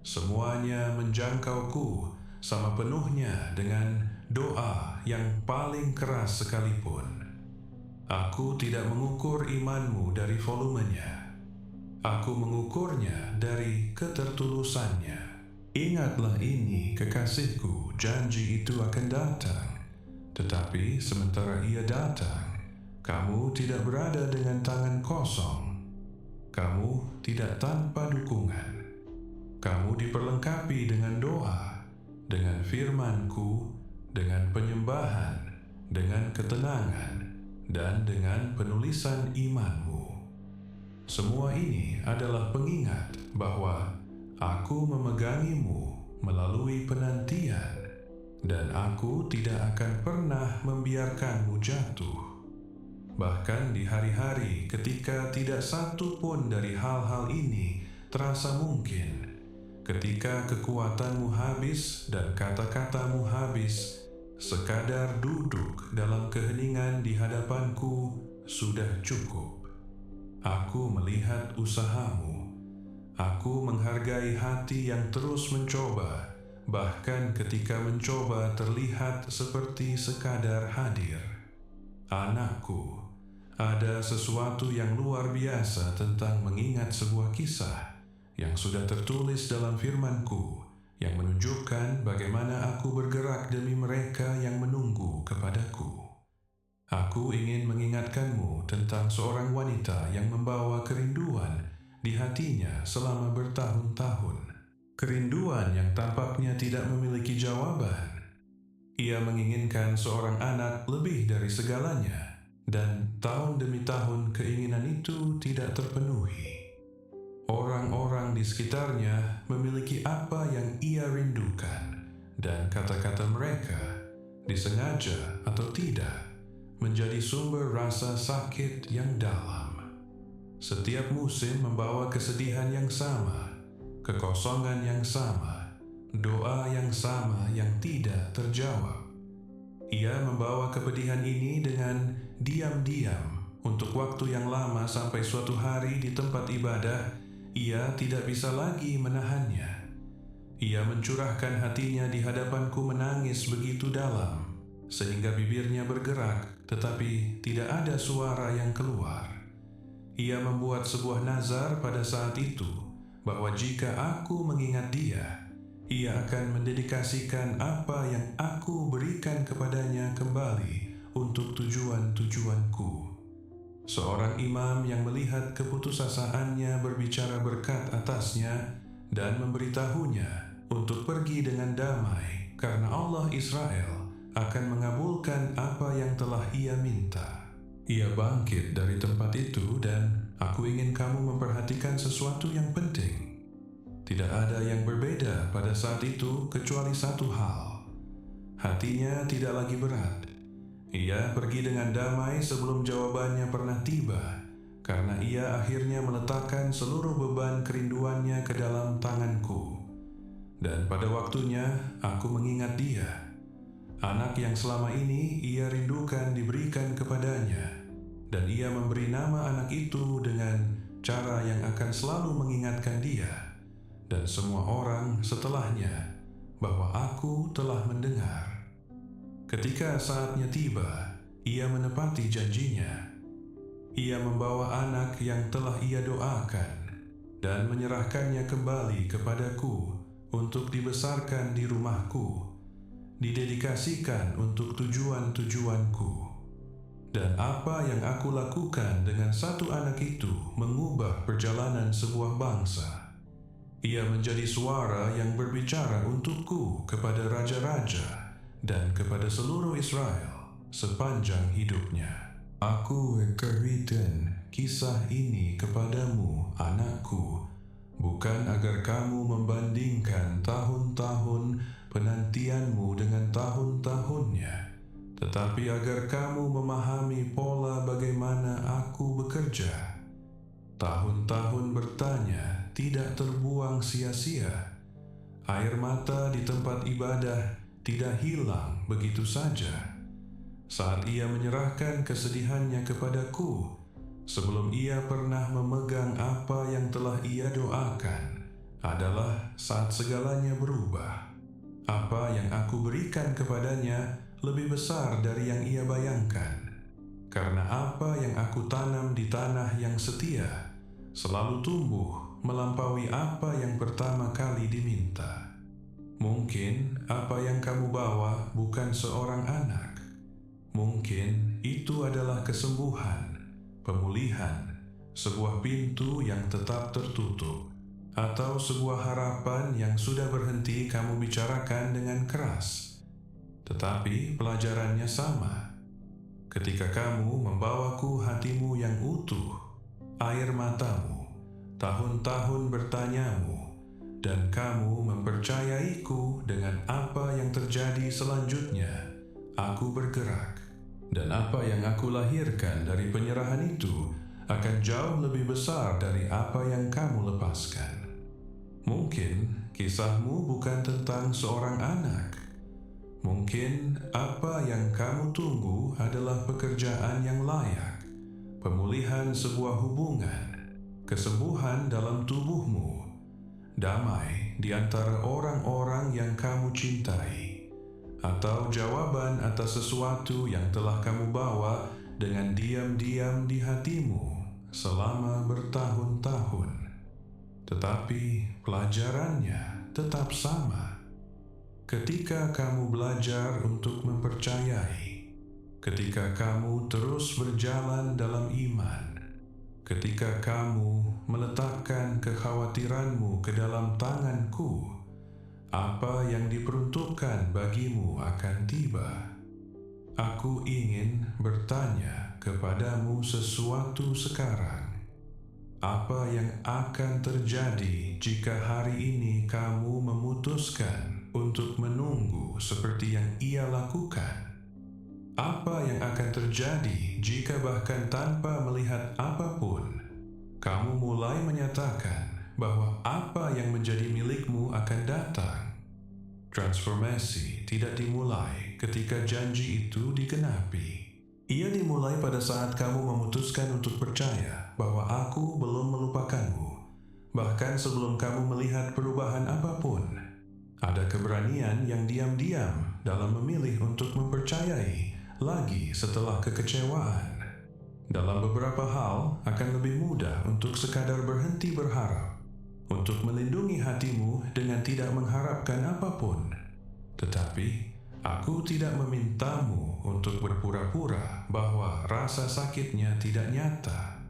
Semuanya menjangkauku sama penuhnya dengan doa yang paling keras sekalipun. Aku tidak mengukur imanmu dari volumenya. Aku mengukurnya dari ketertulusannya. Ingatlah ini, kekasihku, janji itu akan datang. Tetapi sementara ia datang, kamu tidak berada dengan tangan kosong. Kamu tidak tanpa dukungan. Kamu diperlengkapi dengan doa, dengan firman-Ku, dengan penyembahan, dengan ketenangan, dan dengan penulisan imanmu. Semua ini adalah pengingat bahwa aku memegangimu melalui penantian, dan aku tidak akan pernah membiarkanmu jatuh. Bahkan di hari-hari ketika tidak satu pun dari hal-hal ini terasa mungkin, ketika kekuatanmu habis dan kata-katamu habis, sekadar duduk dalam keheningan di hadapanku sudah cukup. Aku melihat usahamu. Aku menghargai hati yang terus mencoba, bahkan ketika mencoba terlihat seperti sekadar hadir. Anakku, ada sesuatu yang luar biasa tentang mengingat sebuah kisah yang sudah tertulis dalam firman-Ku, yang menunjukkan bagaimana aku bergerak demi mereka yang menunggu kepadaku. Aku ingin mengingatkanmu tentang seorang wanita yang membawa kerinduan di hatinya selama bertahun-tahun. kerinduan yang tampaknya tidak memiliki jawaban. Ia menginginkan seorang anak lebih dari segalanya, dan tahun demi tahun keinginan itu tidak terpenuhi. Orang-orang di sekitarnya memiliki apa yang ia rindukan, dan kata-kata mereka, disengaja atau tidak, menjadi sumber rasa sakit yang dalam. Setiap musim membawa kesedihan yang sama, kekosongan yang sama, doa yang sama yang tidak terjawab. Ia membawa kepedihan ini dengan diam-diam untuk waktu yang lama sampai suatu hari di tempat ibadah, ia tidak bisa lagi menahannya. Ia mencurahkan hatinya di hadapanku menangis begitu dalam, sehingga bibirnya bergerak tetapi tidak ada suara yang keluar. Ia membuat sebuah nazar pada saat itu, bahwa jika aku mengingat dia, ia akan mendedikasikan apa yang aku berikan kepadanya kembali untuk tujuan-tujuanku. Seorang imam yang melihat keputusasaannya berbicara berkat atasnya dan memberitahunya untuk pergi dengan damai karena Allah Israel akan mengabulkan apa yang telah ia minta. Ia bangkit dari tempat itu dan aku ingin kamu memperhatikan sesuatu yang penting. Tidak ada yang berbeda pada saat itu kecuali satu hal. Hatinya tidak lagi berat. Ia pergi dengan damai sebelum jawabannya pernah tiba, karena ia akhirnya meletakkan seluruh beban kerinduannya ke dalam tanganku. Dan pada waktunya aku mengingat dia. Anak yang selama ini ia rindukan diberikan kepadanya, dan ia memberi nama anak itu dengan cara yang akan selalu mengingatkan dia dan semua orang setelahnya bahwa aku telah mendengar. Ketika saatnya tiba, ia menepati janjinya. Ia membawa anak yang telah ia doakan dan menyerahkannya kembali kepadaku untuk dibesarkan di rumahku, didedikasikan untuk tujuan-tujuanku. Dan apa yang aku lakukan dengan satu anak itu mengubah perjalanan sebuah bangsa. Ia menjadi suara yang berbicara untukku kepada raja-raja dan kepada seluruh Israel sepanjang hidupnya. Aku ceritakan kisah ini kepadamu, anakku, bukan agar kamu membandingkan tahun-tahun penantianmu dengan tahun-tahunnya, tetapi agar kamu memahami pola bagaimana aku bekerja. Tahun-tahun bertanya tidak terbuang sia-sia. Air mata di tempat ibadah tidak hilang begitu saja. Saat ia menyerahkan kesedihannya kepadaku, sebelum ia pernah memegang apa yang telah ia doakan, adalah saat segalanya berubah. Apa yang aku berikan kepadanya lebih besar dari yang ia bayangkan, karena apa yang aku tanam di tanah yang setia selalu tumbuh melampaui apa yang pertama kali diminta. Mungkin apa yang kamu bawa bukan seorang anak. Mungkin itu adalah kesembuhan, pemulihan, sebuah pintu yang tetap tertutup, atau sebuah harapan yang sudah berhenti kamu bicarakan dengan keras. Tetapi pelajarannya sama. Ketika kamu membawaku hatimu yang utuh, air matamu, tahun-tahun bertanyamu, dan kamu mempercayaiku dengan apa yang terjadi selanjutnya, aku bergerak. Dan apa yang aku lahirkan dari penyerahan itu akan jauh lebih besar dari apa yang kamu lepaskan. Mungkin kisahmu bukan tentang seorang anak. Mungkin apa yang kamu tunggu adalah pekerjaan yang layak, pemulihan sebuah hubungan, kesembuhan dalam tubuhmu, damai di antara orang-orang yang kamu cintai, atau jawaban atas sesuatu yang telah kamu bawa dengan diam-diam di hatimu selama bertahun-tahun. Tetapi pelajarannya tetap sama. Ketika kamu belajar untuk mempercayai, ketika kamu terus berjalan dalam iman, ketika kamu meletakkan kekhawatiranmu ke dalam tanganku, apa yang diperuntukkan bagimu akan tiba. Aku ingin bertanya kepadamu sesuatu sekarang. Apa yang akan terjadi jika hari ini kamu memutuskan untuk menunggu seperti yang ia lakukan? Apa yang akan terjadi jika bahkan tanpa melihat apapun, kamu mulai menyatakan bahwa apa yang menjadi milikmu akan datang? Transformasi tidak dimulai ketika janji itu digenapi. Ia dimulai pada saat kamu memutuskan untuk percaya bahwa aku belum melupakanmu, bahkan sebelum kamu melihat perubahan apapun. Ada keberanian yang diam-diam dalam memilih untuk mempercayai lagi setelah kekecewaan. Dalam beberapa hal akan lebih mudah untuk sekadar berhenti berharap, untuk melindungi hatimu dengan tidak mengharapkan apapun. Tetapi aku tidak memintamu untuk berpura-pura bahwa rasa sakitnya tidak nyata.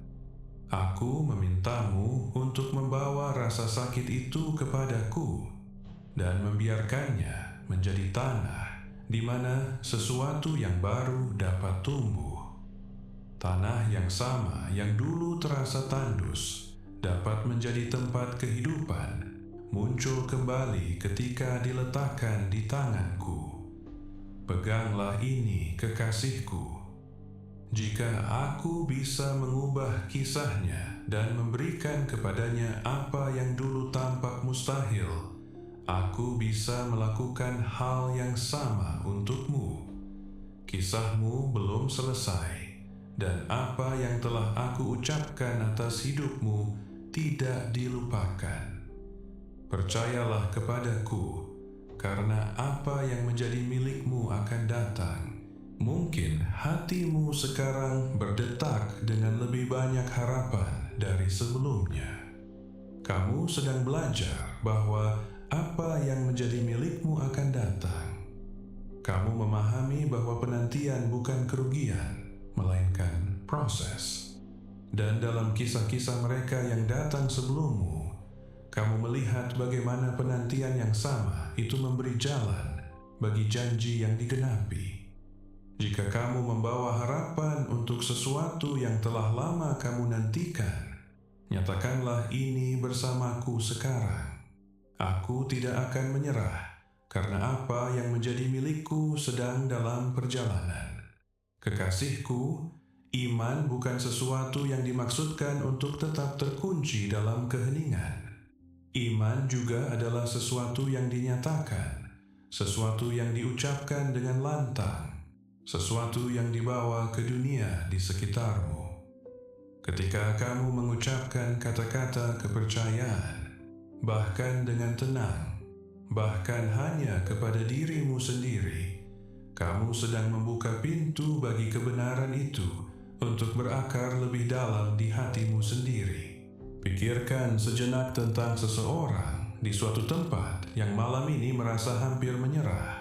Aku memintamu untuk membawa rasa sakit itu kepadaku dan membiarkannya menjadi tanah di mana sesuatu yang baru dapat tumbuh. Tanah yang sama yang dulu terasa tandus dapat menjadi tempat kehidupan, muncul kembali ketika diletakkan di tanganku. Peganglah ini, kekasihku. Jika aku bisa mengubah kisahnya dan memberikan kepadanya apa yang dulu tampak mustahil, aku bisa melakukan hal yang sama untukmu. Kisahmu belum selesai, dan apa yang telah aku ucapkan atas hidupmu tidak dilupakan. Percayalah kepadaku, karena apa yang menjadi milikmu akan datang. Mungkin hatimu sekarang berdetak dengan lebih banyak harapan dari sebelumnya. Kamu sedang belajar bahwa apa yang menjadi milikmu akan datang. Kamu memahami bahwa penantian bukan kerugian, melainkan proses. Dan dalam kisah-kisah mereka yang datang sebelummu, kamu melihat bagaimana penantian yang sama itu memberi jalan bagi janji yang digenapi. Jika kamu membawa harapan untuk sesuatu yang telah lama kamu nantikan, nyatakanlah ini bersamaku sekarang. Aku tidak akan menyerah, karena apa yang menjadi milikku sedang dalam perjalanan. Kekasihku, iman bukan sesuatu yang dimaksudkan untuk tetap terkunci dalam keheningan. Iman juga adalah sesuatu yang dinyatakan, sesuatu yang diucapkan dengan lantang, sesuatu yang dibawa ke dunia di sekitarmu. Ketika kamu mengucapkan kata-kata kepercayaan, bahkan dengan tenang, bahkan hanya kepada dirimu sendiri, kamu sedang membuka pintu bagi kebenaran itu untuk berakar lebih dalam di hatimu sendiri. Pikirkan sejenak tentang seseorang di suatu tempat yang malam ini merasa hampir menyerah.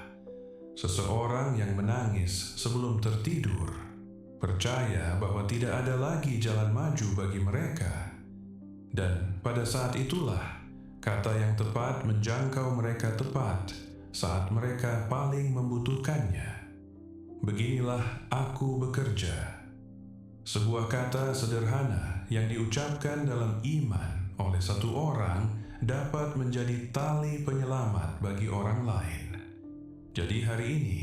Seseorang yang menangis sebelum tertidur, percaya bahwa tidak ada lagi jalan maju bagi mereka. Dan pada saat itulah, kata yang tepat menjangkau mereka tepat saat mereka paling membutuhkannya. Beginilah aku bekerja. Sebuah kata sederhana yang diucapkan dalam iman oleh satu orang dapat menjadi tali penyelamat bagi orang lain. Jadi hari ini,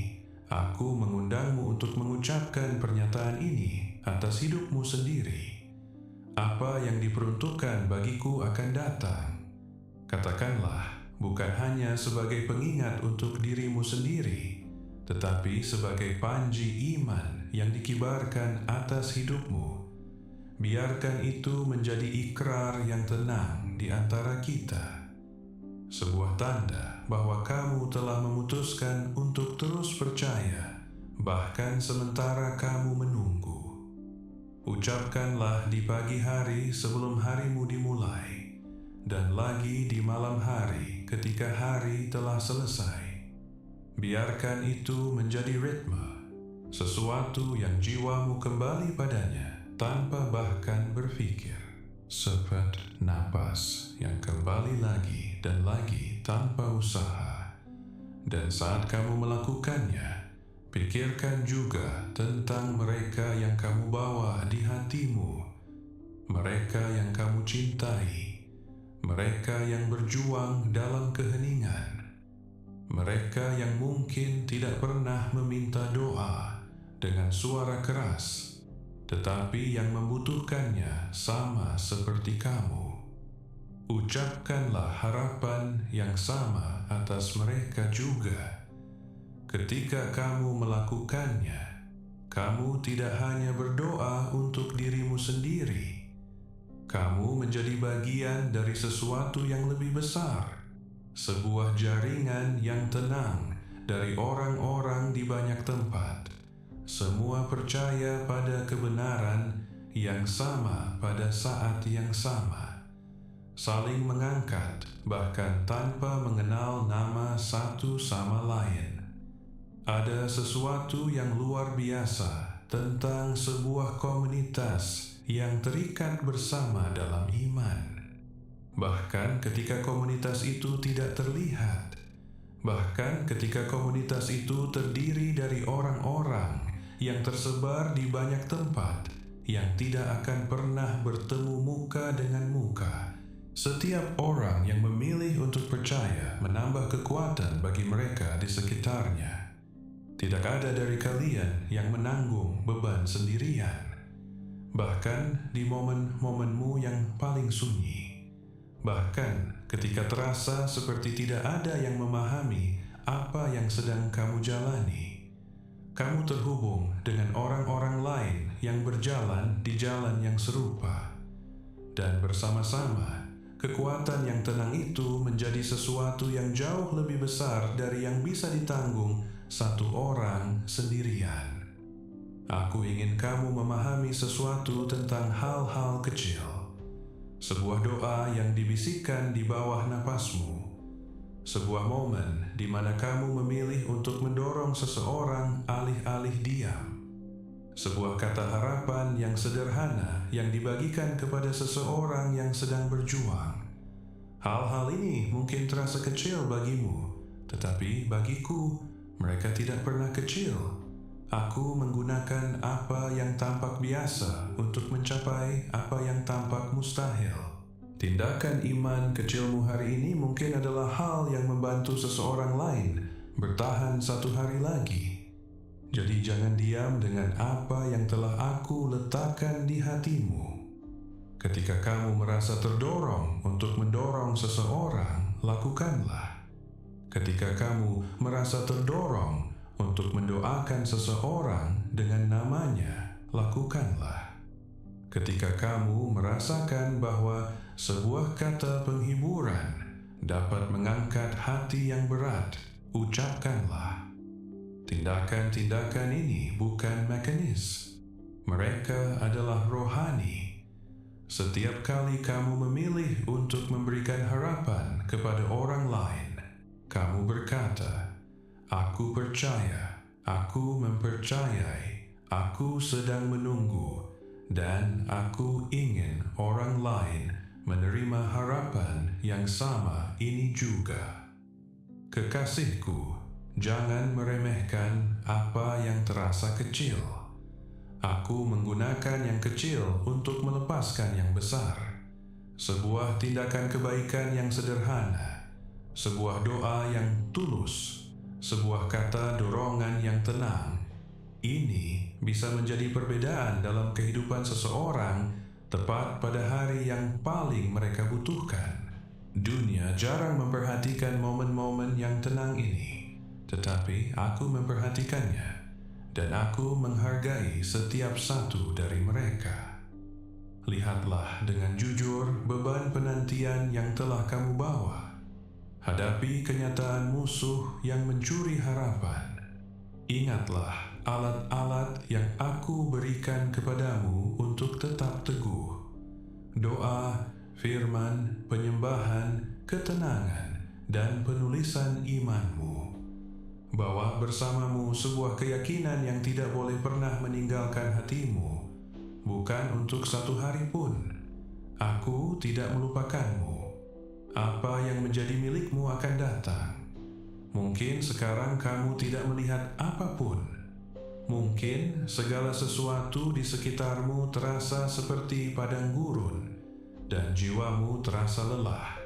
aku mengundangmu untuk mengucapkan pernyataan ini atas hidupmu sendiri. Apa yang diperuntukkan bagiku akan datang. Katakanlah, bukan hanya sebagai pengingat untuk dirimu sendiri, tetapi sebagai panji iman yang dikibarkan atas hidupmu. Biarkan itu menjadi ikrar yang tenang di antara kita. Sebuah tanda bahwa kamu telah memutuskan untuk terus percaya, bahkan sementara kamu menunggu. Ucapkanlah di pagi hari sebelum harimu dimulai, dan lagi di malam hari ketika hari telah selesai. Biarkan itu menjadi ritme, sesuatu yang jiwamu kembali padanya tanpa bahkan berpikir. Seperti napas yang kembali lagi dan lagi tanpa usaha. Dan saat kamu melakukannya, pikirkan juga tentang mereka yang kamu bawa di hatimu, mereka yang kamu cintai, mereka yang berjuang dalam keheningan, mereka yang mungkin tidak pernah meminta doa dengan suara keras, tetapi yang membutuhkannya sama seperti kamu. Ucapkanlah harapan yang sama atas mereka juga. Ketika kamu melakukannya, kamu tidak hanya berdoa untuk dirimu sendiri. Kamu menjadi bagian dari sesuatu yang lebih besar, sebuah jaringan yang tenang dari orang-orang di banyak tempat. Semua percaya pada kebenaran yang sama pada saat yang sama, saling mengangkat bahkan tanpa mengenal nama satu sama lain. Ada sesuatu yang luar biasa tentang sebuah komunitas yang terikat bersama dalam iman. Bahkan ketika komunitas itu tidak terlihat, bahkan ketika komunitas itu terdiri dari orang-orang yang tersebar di banyak tempat yang tidak akan pernah bertemu muka dengan muka, setiap orang yang memilih untuk percaya menambah kekuatan bagi mereka di sekitarnya. Tidak ada dari kalian yang menanggung beban sendirian, bahkan di momen-momenmu yang paling sunyi, bahkan ketika terasa seperti tidak ada yang memahami apa yang sedang kamu jalani. Kamu terhubung dengan orang-orang lain yang berjalan di jalan yang serupa, dan bersama-sama kekuatan yang tenang itu menjadi sesuatu yang jauh lebih besar dari yang bisa ditanggung satu orang sendirian. Aku ingin kamu memahami sesuatu tentang hal-hal kecil. Sebuah doa yang dibisikkan di bawah napasmu. Sebuah momen di mana kamu memilih untuk mendorong seseorang alih-alih diam. Sebuah kata harapan yang sederhana yang dibagikan kepada seseorang yang sedang berjuang. Hal-hal ini mungkin terasa kecil bagimu, tetapi bagiku, mereka tidak pernah kecil. Aku menggunakan apa yang tampak biasa untuk mencapai apa yang tampak mustahil. Tindakan iman kecilmu hari ini mungkin adalah hal yang membantu seseorang lain bertahan satu hari lagi. Jadi jangan diam dengan apa yang telah aku letakkan di hatimu. Ketika kamu merasa terdorong untuk mendorong seseorang, lakukanlah. Ketika kamu merasa terdorong untuk mendoakan seseorang dengan namanya, lakukanlah. Ketika kamu merasakan bahwa sebuah kata penghiburan dapat mengangkat hati yang berat, ucapkanlah. Tindakan-tindakan ini bukan mekanis. Mereka adalah rohani. Setiap kali kamu memilih untuk memberikan harapan kepada orang lain, kamu berkata, "Aku percaya, aku mempercayai, aku sedang menunggu, dan aku ingin orang lain menerima harapan yang sama ini juga." Kekasihku, jangan meremehkan apa yang terasa kecil. Aku menggunakan yang kecil untuk melepaskan yang besar. Sebuah tindakan kebaikan yang sederhana, sebuah doa yang tulus, sebuah kata dorongan yang tenang. Ini bisa menjadi perbedaan dalam kehidupan seseorang tepat pada hari yang paling mereka butuhkan. Dunia jarang memperhatikan momen-momen yang tenang ini, tetapi aku memperhatikannya, dan aku menghargai setiap satu dari mereka. Lihatlah dengan jujur beban penantian yang telah kamu bawa. Hadapi kenyataan musuh yang mencuri harapan. Ingatlah alat-alat yang aku berikan kepadamu untuk tetap teguh. Doa, firman, penyembahan, ketenangan, dan penulisan imanmu. Bawa bersamamu sebuah keyakinan yang tidak boleh pernah meninggalkan hatimu, bukan untuk satu hari pun. Aku tidak melupakanmu. Apa yang menjadi milikmu akan datang. Mungkin sekarang kamu tidak melihat apapun. Mungkin segala sesuatu di sekitarmu terasa seperti padang gurun dan jiwamu terasa lelah.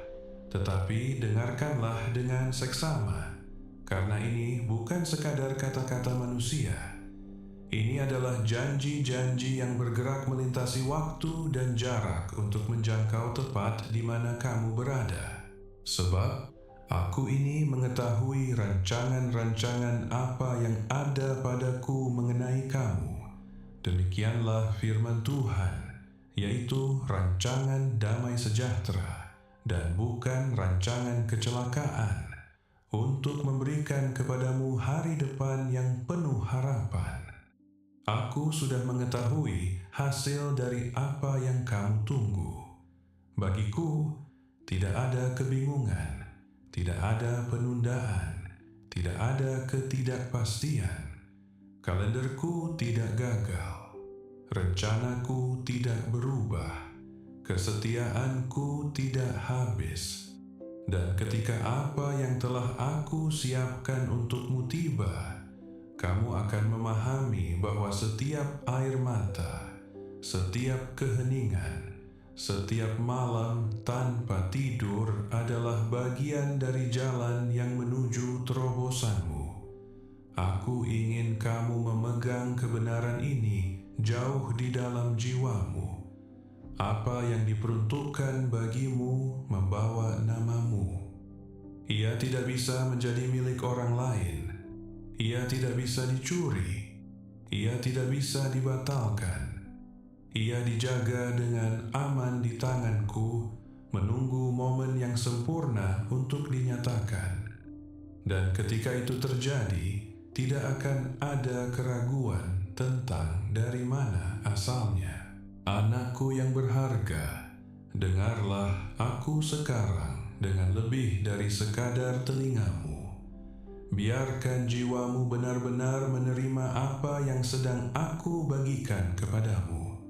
Tetapi dengarkanlah dengan seksama, karena ini bukan sekadar kata-kata manusia. Ini adalah janji-janji yang bergerak melintasi waktu dan jarak untuk menjangkau tepat di mana kamu berada. Sebab aku ini mengetahui rancangan-rancangan apa yang ada padaku mengenai kamu. Demikianlah firman Tuhan, yaitu rancangan damai sejahtera dan bukan rancangan kecelakaan, untuk memberikan kepadamu hari depan yang penuh harapan. Aku sudah mengetahui hasil dari apa yang kamu tunggu. Bagiku, tidak ada kebingungan, tidak ada penundaan, tidak ada ketidakpastian. Kalenderku tidak gagal, rencanaku tidak berubah, kesetiaanku tidak habis. Dan ketika apa yang telah aku siapkan untukmu tiba, kamu akan memahami bahwa setiap air mata, setiap keheningan, setiap malam tanpa tidur adalah bagian dari jalan yang menuju terobosanmu. Aku ingin kamu memegang kebenaran ini jauh di dalam jiwamu. Apa yang diperuntukkan bagimu membawa namamu. Ia tidak bisa menjadi milik orang lain. Ia tidak bisa dicuri. Ia tidak bisa dibatalkan. Ia dijaga dengan aman di tanganku, menunggu momen yang sempurna untuk dinyatakan. Dan ketika itu terjadi, tidak akan ada keraguan tentang dari mana asalnya. Anakku yang berharga, dengarlah aku sekarang dengan lebih dari sekadar telingamu. Biarkan jiwamu benar-benar menerima apa yang sedang aku bagikan kepadamu.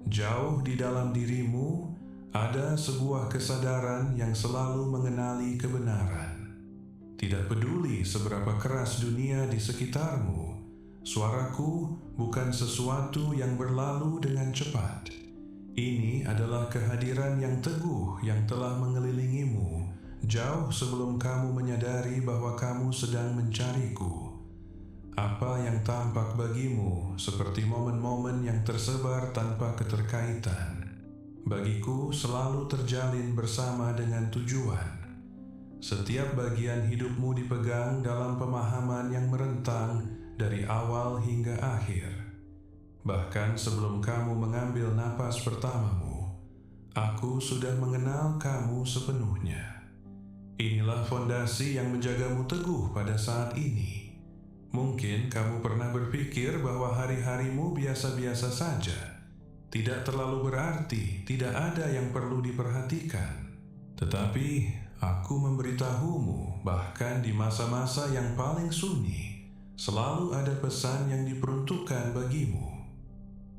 Jauh di dalam dirimu ada sebuah kesadaran yang selalu mengenali kebenaran. Tidak peduli seberapa keras dunia di sekitarmu, suaraku bukan sesuatu yang berlalu dengan cepat. Ini adalah kehadiran yang teguh yang telah mengelilingimu jauh sebelum kamu menyadari bahwa kamu sedang mencariku. Apa yang tampak bagimu seperti momen-momen yang tersebar tanpa keterkaitan, bagiku selalu terjalin bersama dengan tujuan. Setiap bagian hidupmu dipegang dalam pemahaman yang merentang dari awal hingga akhir. Bahkan sebelum kamu mengambil napas pertamamu, aku sudah mengenal kamu sepenuhnya. Inilah fondasi yang menjagamu teguh pada saat ini. Mungkin kamu pernah berpikir bahwa hari-harimu biasa-biasa saja, tidak terlalu berarti, tidak ada yang perlu diperhatikan. Tetapi aku memberitahumu, bahkan di masa-masa yang paling sunyi, selalu ada pesan yang diperuntukkan bagimu.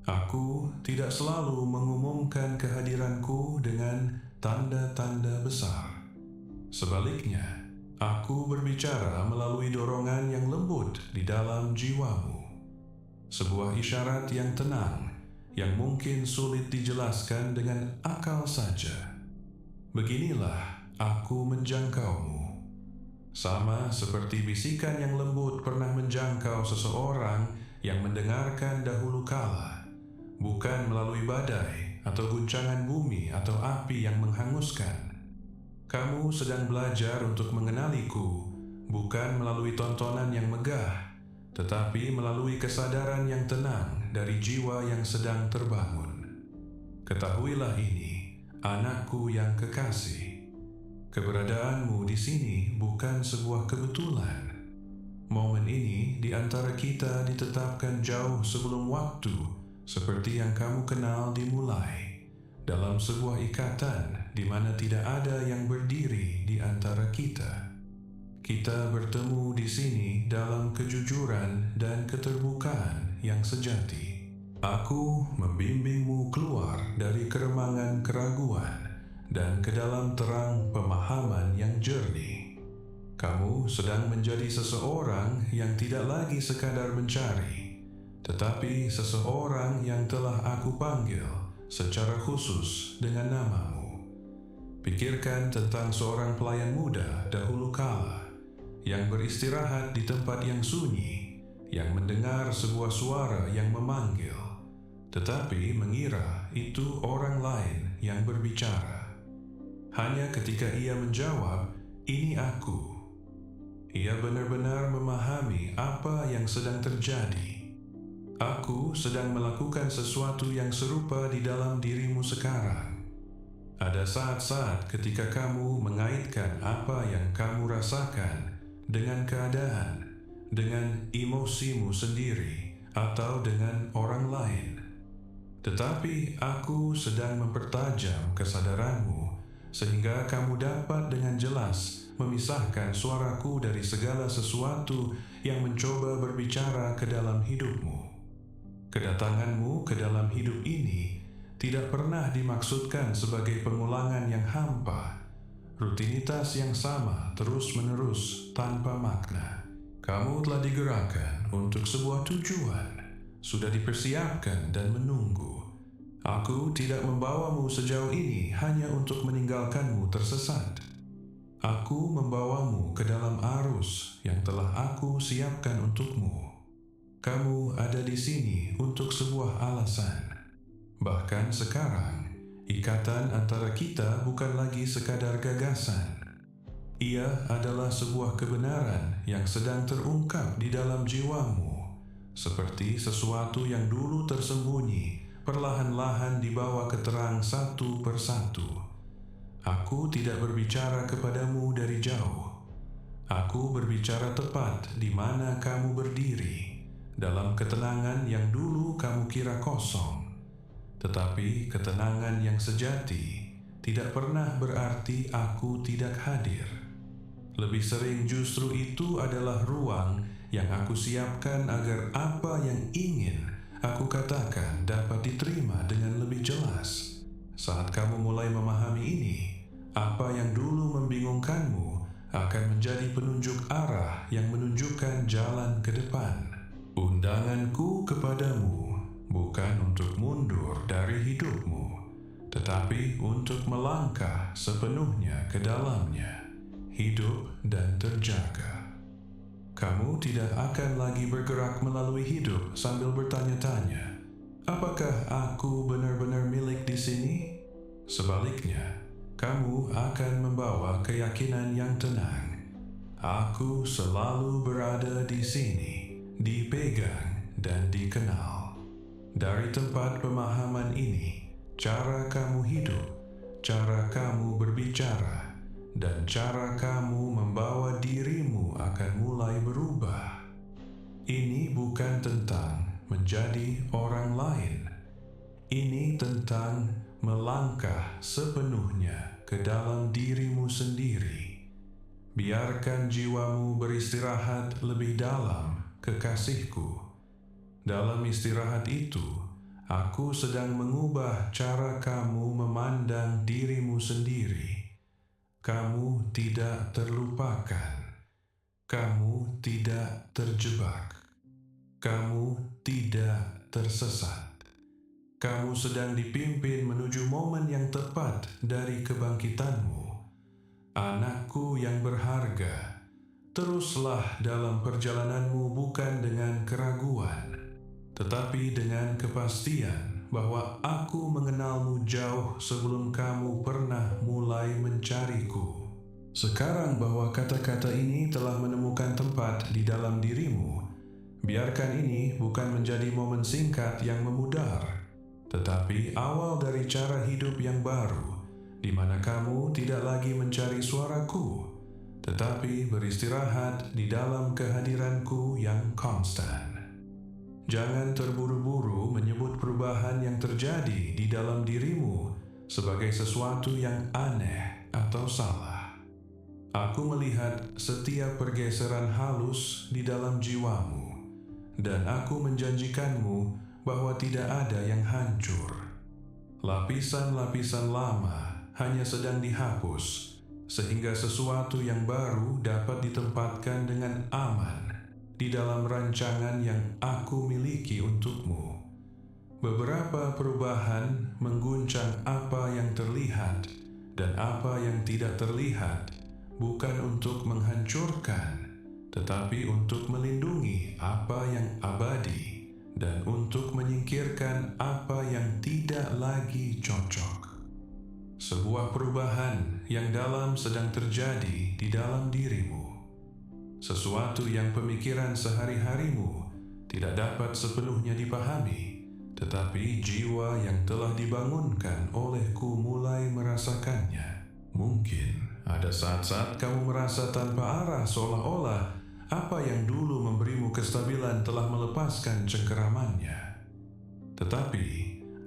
Aku tidak selalu mengumumkan kehadiranku dengan tanda-tanda besar. Sebaliknya, aku berbicara melalui dorongan yang lembut di dalam jiwamu. Sebuah isyarat yang tenang, yang mungkin sulit dijelaskan dengan akal saja. Beginilah aku menjangkaumu. Sama seperti bisikan yang lembut pernah menjangkau seseorang yang mendengarkan dahulu kala, bukan melalui badai atau guncangan bumi atau api yang menghanguskan. Kamu sedang belajar untuk mengenaliku, bukan melalui tontonan yang megah, tetapi melalui kesadaran yang tenang dari jiwa yang sedang terbangun. Ketahuilah ini, anakku yang kekasih. Keberadaanmu di sini bukan sebuah kebetulan. Momen ini di antara kita ditetapkan jauh sebelum waktu, seperti yang kamu kenal dimulai, dalam sebuah ikatan di mana tidak ada yang berdiri di antara kita. Kita bertemu di sini dalam kejujuran dan keterbukaan yang sejati. Aku membimbingmu keluar dari keremangan keraguan dan ke dalam terang pemahaman yang jernih. Kamu sedang menjadi seseorang yang tidak lagi sekadar mencari, tetapi seseorang yang telah aku panggil secara khusus dengan namamu. Pikirkan tentang seorang pelayan muda dahulu kala yang beristirahat di tempat yang sunyi, yang mendengar sebuah suara yang memanggil, tetapi mengira itu orang lain yang berbicara. Hanya ketika ia menjawab, "Ini aku," ia benar-benar memahami apa yang sedang terjadi. Aku sedang melakukan sesuatu yang serupa di dalam dirimu sekarang. Ada saat-saat ketika kamu mengaitkan apa yang kamu rasakan dengan keadaan, dengan emosimu sendiri, atau dengan orang lain. Tetapi aku sedang mempertajam kesadaranmu sehingga kamu dapat dengan jelas memisahkan suaraku dari segala sesuatu yang mencoba berbicara ke dalam hidupmu. Kedatanganmu ke dalam hidup ini tidak pernah dimaksudkan sebagai pengulangan yang hampa, rutinitas yang sama terus-menerus tanpa makna. Kamu telah digerakkan untuk sebuah tujuan, sudah dipersiapkan dan menunggu. Aku tidak membawamu sejauh ini hanya untuk meninggalkanmu tersesat. Aku membawamu ke dalam arus yang telah aku siapkan untukmu. Kamu ada di sini untuk sebuah alasan. Bahkan sekarang, ikatan antara kita bukan lagi sekadar gagasan. Ia adalah sebuah kebenaran yang sedang terungkap di dalam jiwamu, seperti sesuatu yang dulu tersembunyi, perlahan-lahan dibawa ke terang satu persatu. Aku tidak berbicara kepadamu dari jauh. Aku berbicara tepat di mana kamu berdiri, dalam ketenangan yang dulu kamu kira kosong. Tetapi ketenangan yang sejati tidak pernah berarti aku tidak hadir. Lebih sering justru itu adalah ruang yang aku siapkan agar apa yang ingin aku katakan dapat diterima dengan lebih jelas. Saat kamu mulai memahami ini, apa yang dulu membingungkanmu akan menjadi penunjuk arah yang menunjukkan jalan ke depan. Undanganku kepadamu bukan untuk mundur dari hidupmu, tetapi untuk melangkah sepenuhnya ke dalamnya, hidup dan terjaga. Kamu tidak akan lagi bergerak melalui hidup sambil bertanya-tanya, apakah aku benar-benar milik di sini? Sebaliknya, kamu akan membawa keyakinan yang tenang. Aku selalu berada di sini, dipegang dan dikenal. Dari tempat pemahaman ini, cara kamu hidup, cara kamu berbicara, dan cara kamu membawa dirimu akan mulai berubah. Ini bukan tentang menjadi orang lain. Ini tentang melangkah sepenuhnya ke dalam dirimu sendiri. Biarkan jiwamu beristirahat lebih dalam, kekasihku. Dalam istirahat itu, aku sedang mengubah cara kamu memandang dirimu sendiri. Kamu tidak terlupakan. Kamu tidak terjebak. Kamu tidak tersesat. Kamu sedang dipimpin menuju momen yang tepat dari kebangkitanmu. Anakku yang berharga, teruslah dalam perjalananmu bukan dengan keraguan, tetapi dengan kepastian bahwa aku mengenalmu jauh sebelum kamu pernah mulai mencariku. Sekarang bahwa kata-kata ini telah menemukan tempat di dalam dirimu, biarkan ini bukan menjadi momen singkat yang memudar, tetapi awal dari cara hidup yang baru, di mana kamu tidak lagi mencari suaraku, tetapi beristirahat di dalam kehadiranku yang konstan. Jangan terburu-buru menyebut perubahan yang terjadi di dalam dirimu sebagai sesuatu yang aneh atau salah. Aku melihat setiap pergeseran halus di dalam jiwamu, dan aku menjanjikanmu bahwa tidak ada yang hancur. Lapisan-lapisan lama hanya sedang dihapus, sehingga sesuatu yang baru dapat ditempatkan dengan aman di dalam rancangan yang aku miliki untukmu. Beberapa perubahan mengguncang apa yang terlihat dan apa yang tidak terlihat, bukan untuk menghancurkan, tetapi untuk melindungi apa yang abadi dan untuk menyingkirkan apa yang tidak lagi cocok. Sebuah perubahan yang dalam sedang terjadi di dalam dirimu. Sesuatu yang pemikiran sehari-harimu tidak dapat sepenuhnya dipahami, tetapi jiwa yang telah dibangunkan olehku mulai merasakannya. Mungkin ada saat-saat kamu merasa tanpa arah, seolah-olah apa yang dulu memberimu kestabilan telah melepaskan cengkeramannya. Tetapi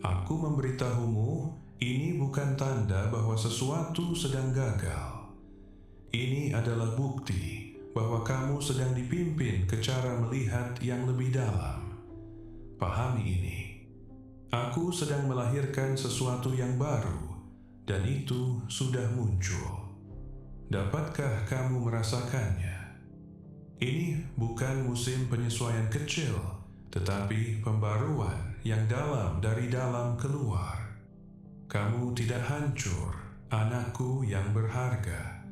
aku memberitahumu, ini bukan tanda bahwa sesuatu sedang gagal. Ini adalah bukti bahwa kamu sedang dipimpin ke cara melihat yang lebih dalam. Pahami ini. Aku sedang melahirkan sesuatu yang baru, dan itu sudah muncul. Dapatkah kamu merasakannya? Ini bukan musim penyesuaian kecil, tetapi pembaruan yang dalam dari dalam keluar. Kamu tidak hancur, anakku yang berharga.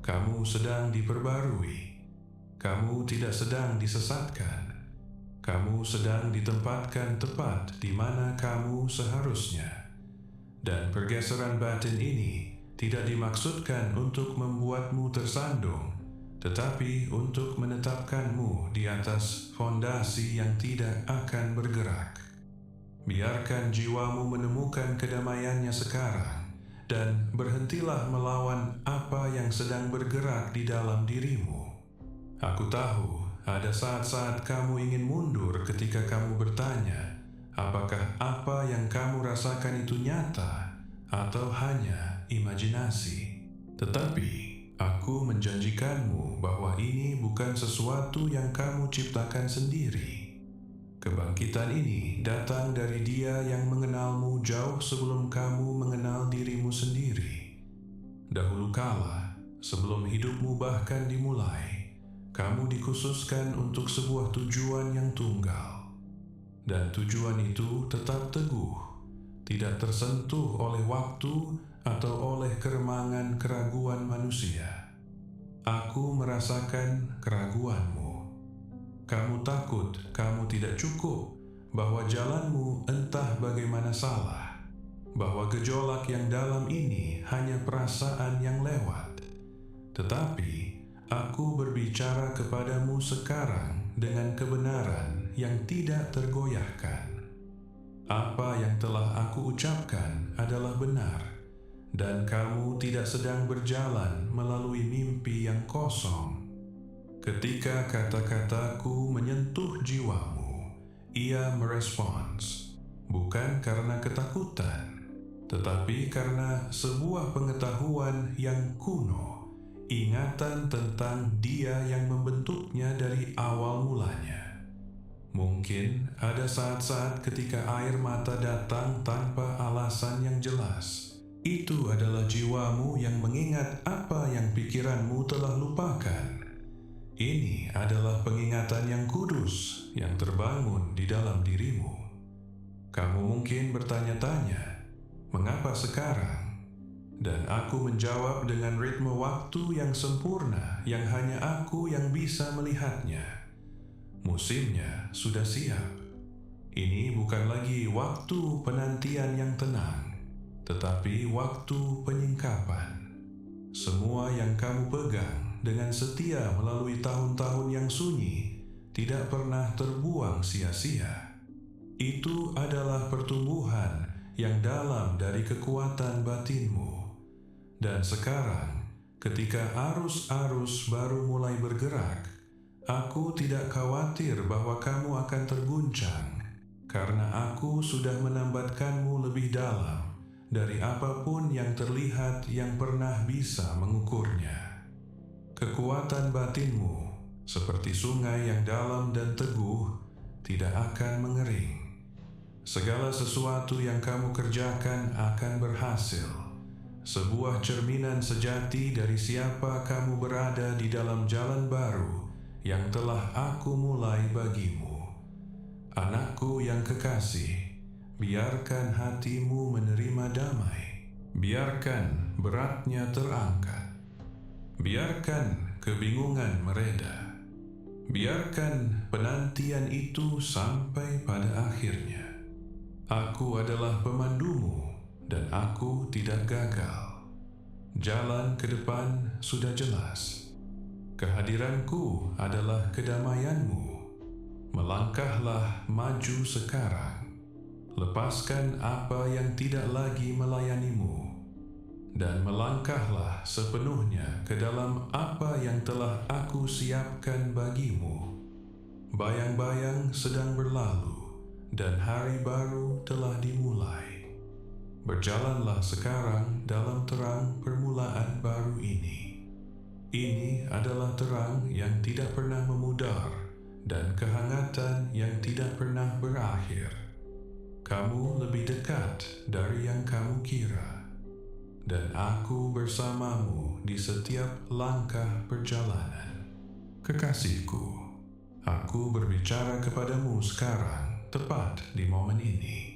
Kamu sedang diperbarui. Kamu tidak sedang disesatkan. Kamu sedang ditempatkan tepat di mana kamu seharusnya. Dan pergeseran batin ini tidak dimaksudkan untuk membuatmu tersandung, tetapi untuk menetapkanmu di atas fondasi yang tidak akan bergerak. Biarkan jiwamu menemukan kedamaiannya sekarang, dan berhentilah melawan apa yang sedang bergerak di dalam dirimu. Aku tahu ada saat-saat kamu ingin mundur ketika kamu bertanya, apakah apa yang kamu rasakan itu nyata atau hanya imajinasi. Tetapi aku menjanjikanmu bahwa ini bukan sesuatu yang kamu ciptakan sendiri. Kebangkitan ini datang dari Dia yang mengenalmu jauh sebelum kamu mengenal dirimu sendiri. Dahulu kala, sebelum hidupmu bahkan dimulai, kamu dikhususkan untuk sebuah tujuan yang tunggal. Dan tujuan itu tetap teguh, tidak tersentuh oleh waktu atau oleh keremangan keraguan manusia. Aku merasakan keraguanmu. Kamu takut kamu tidak cukup, bahwa jalanmu entah bagaimana salah, bahwa gejolak yang dalam ini hanya perasaan yang lewat. Tetapi aku berbicara kepadamu sekarang dengan kebenaran yang tidak tergoyahkan. Apa yang telah aku ucapkan adalah benar, dan kamu tidak sedang berjalan melalui mimpi yang kosong. Ketika kata-kataku menyentuh jiwamu, ia merespons, bukan karena ketakutan, tetapi karena sebuah pengetahuan yang kuno. Ingatan tentang Dia yang membentuknya dari awal mulanya. Mungkin ada saat-saat ketika air mata datang tanpa alasan yang jelas. Itu adalah jiwamu yang mengingat apa yang pikiranmu telah lupakan. Ini adalah pengingatan yang kudus yang terbangun di dalam dirimu. Kamu mungkin bertanya-tanya, mengapa sekarang? Dan aku menjawab dengan ritme waktu yang sempurna yang hanya aku yang bisa melihatnya. Musimnya sudah siap. Ini bukan lagi waktu penantian yang tenang, tetapi waktu penyingkapan. Semua yang kamu pegang dengan setia melalui tahun-tahun yang sunyi tidak pernah terbuang sia-sia. Itu adalah pertumbuhan yang dalam dari kekuatan batinmu. Dan sekarang, ketika arus-arus baru mulai bergerak, aku tidak khawatir bahwa kamu akan terguncang, karena aku sudah menambatkanmu lebih dalam dari apapun yang terlihat yang pernah bisa mengukurnya. Kekuatan batinmu, seperti sungai yang dalam dan teguh, tidak akan mengering. Segala sesuatu yang kamu kerjakan akan berhasil. Sebuah cerminan sejati dari siapa kamu berada di dalam jalan baru yang telah aku mulai bagimu. Anakku yang kekasih, biarkan hatimu menerima damai. Biarkan beratnya terangkat. Biarkan kebingungan mereda. Biarkan penantian itu sampai pada akhirnya. Aku adalah pemandumu dan aku tidak gagal. Jalan ke depan sudah jelas. Kehadiranku adalah kedamaianmu. Melangkahlah maju sekarang. Lepaskan apa yang tidak lagi melayanimu. Dan melangkahlah sepenuhnya ke dalam apa yang telah aku siapkan bagimu. Bayang-bayang sedang berlalu dan hari baru telah dimulai. Berjalanlah sekarang dalam terang permulaan baru ini. Ini adalah terang yang tidak pernah memudar dan kehangatan yang tidak pernah berakhir. Kamu lebih dekat dari yang kamu kira. Dan aku bersamamu di setiap langkah perjalanan. Kekasihku, aku berbicara kepadamu sekarang tepat di momen ini.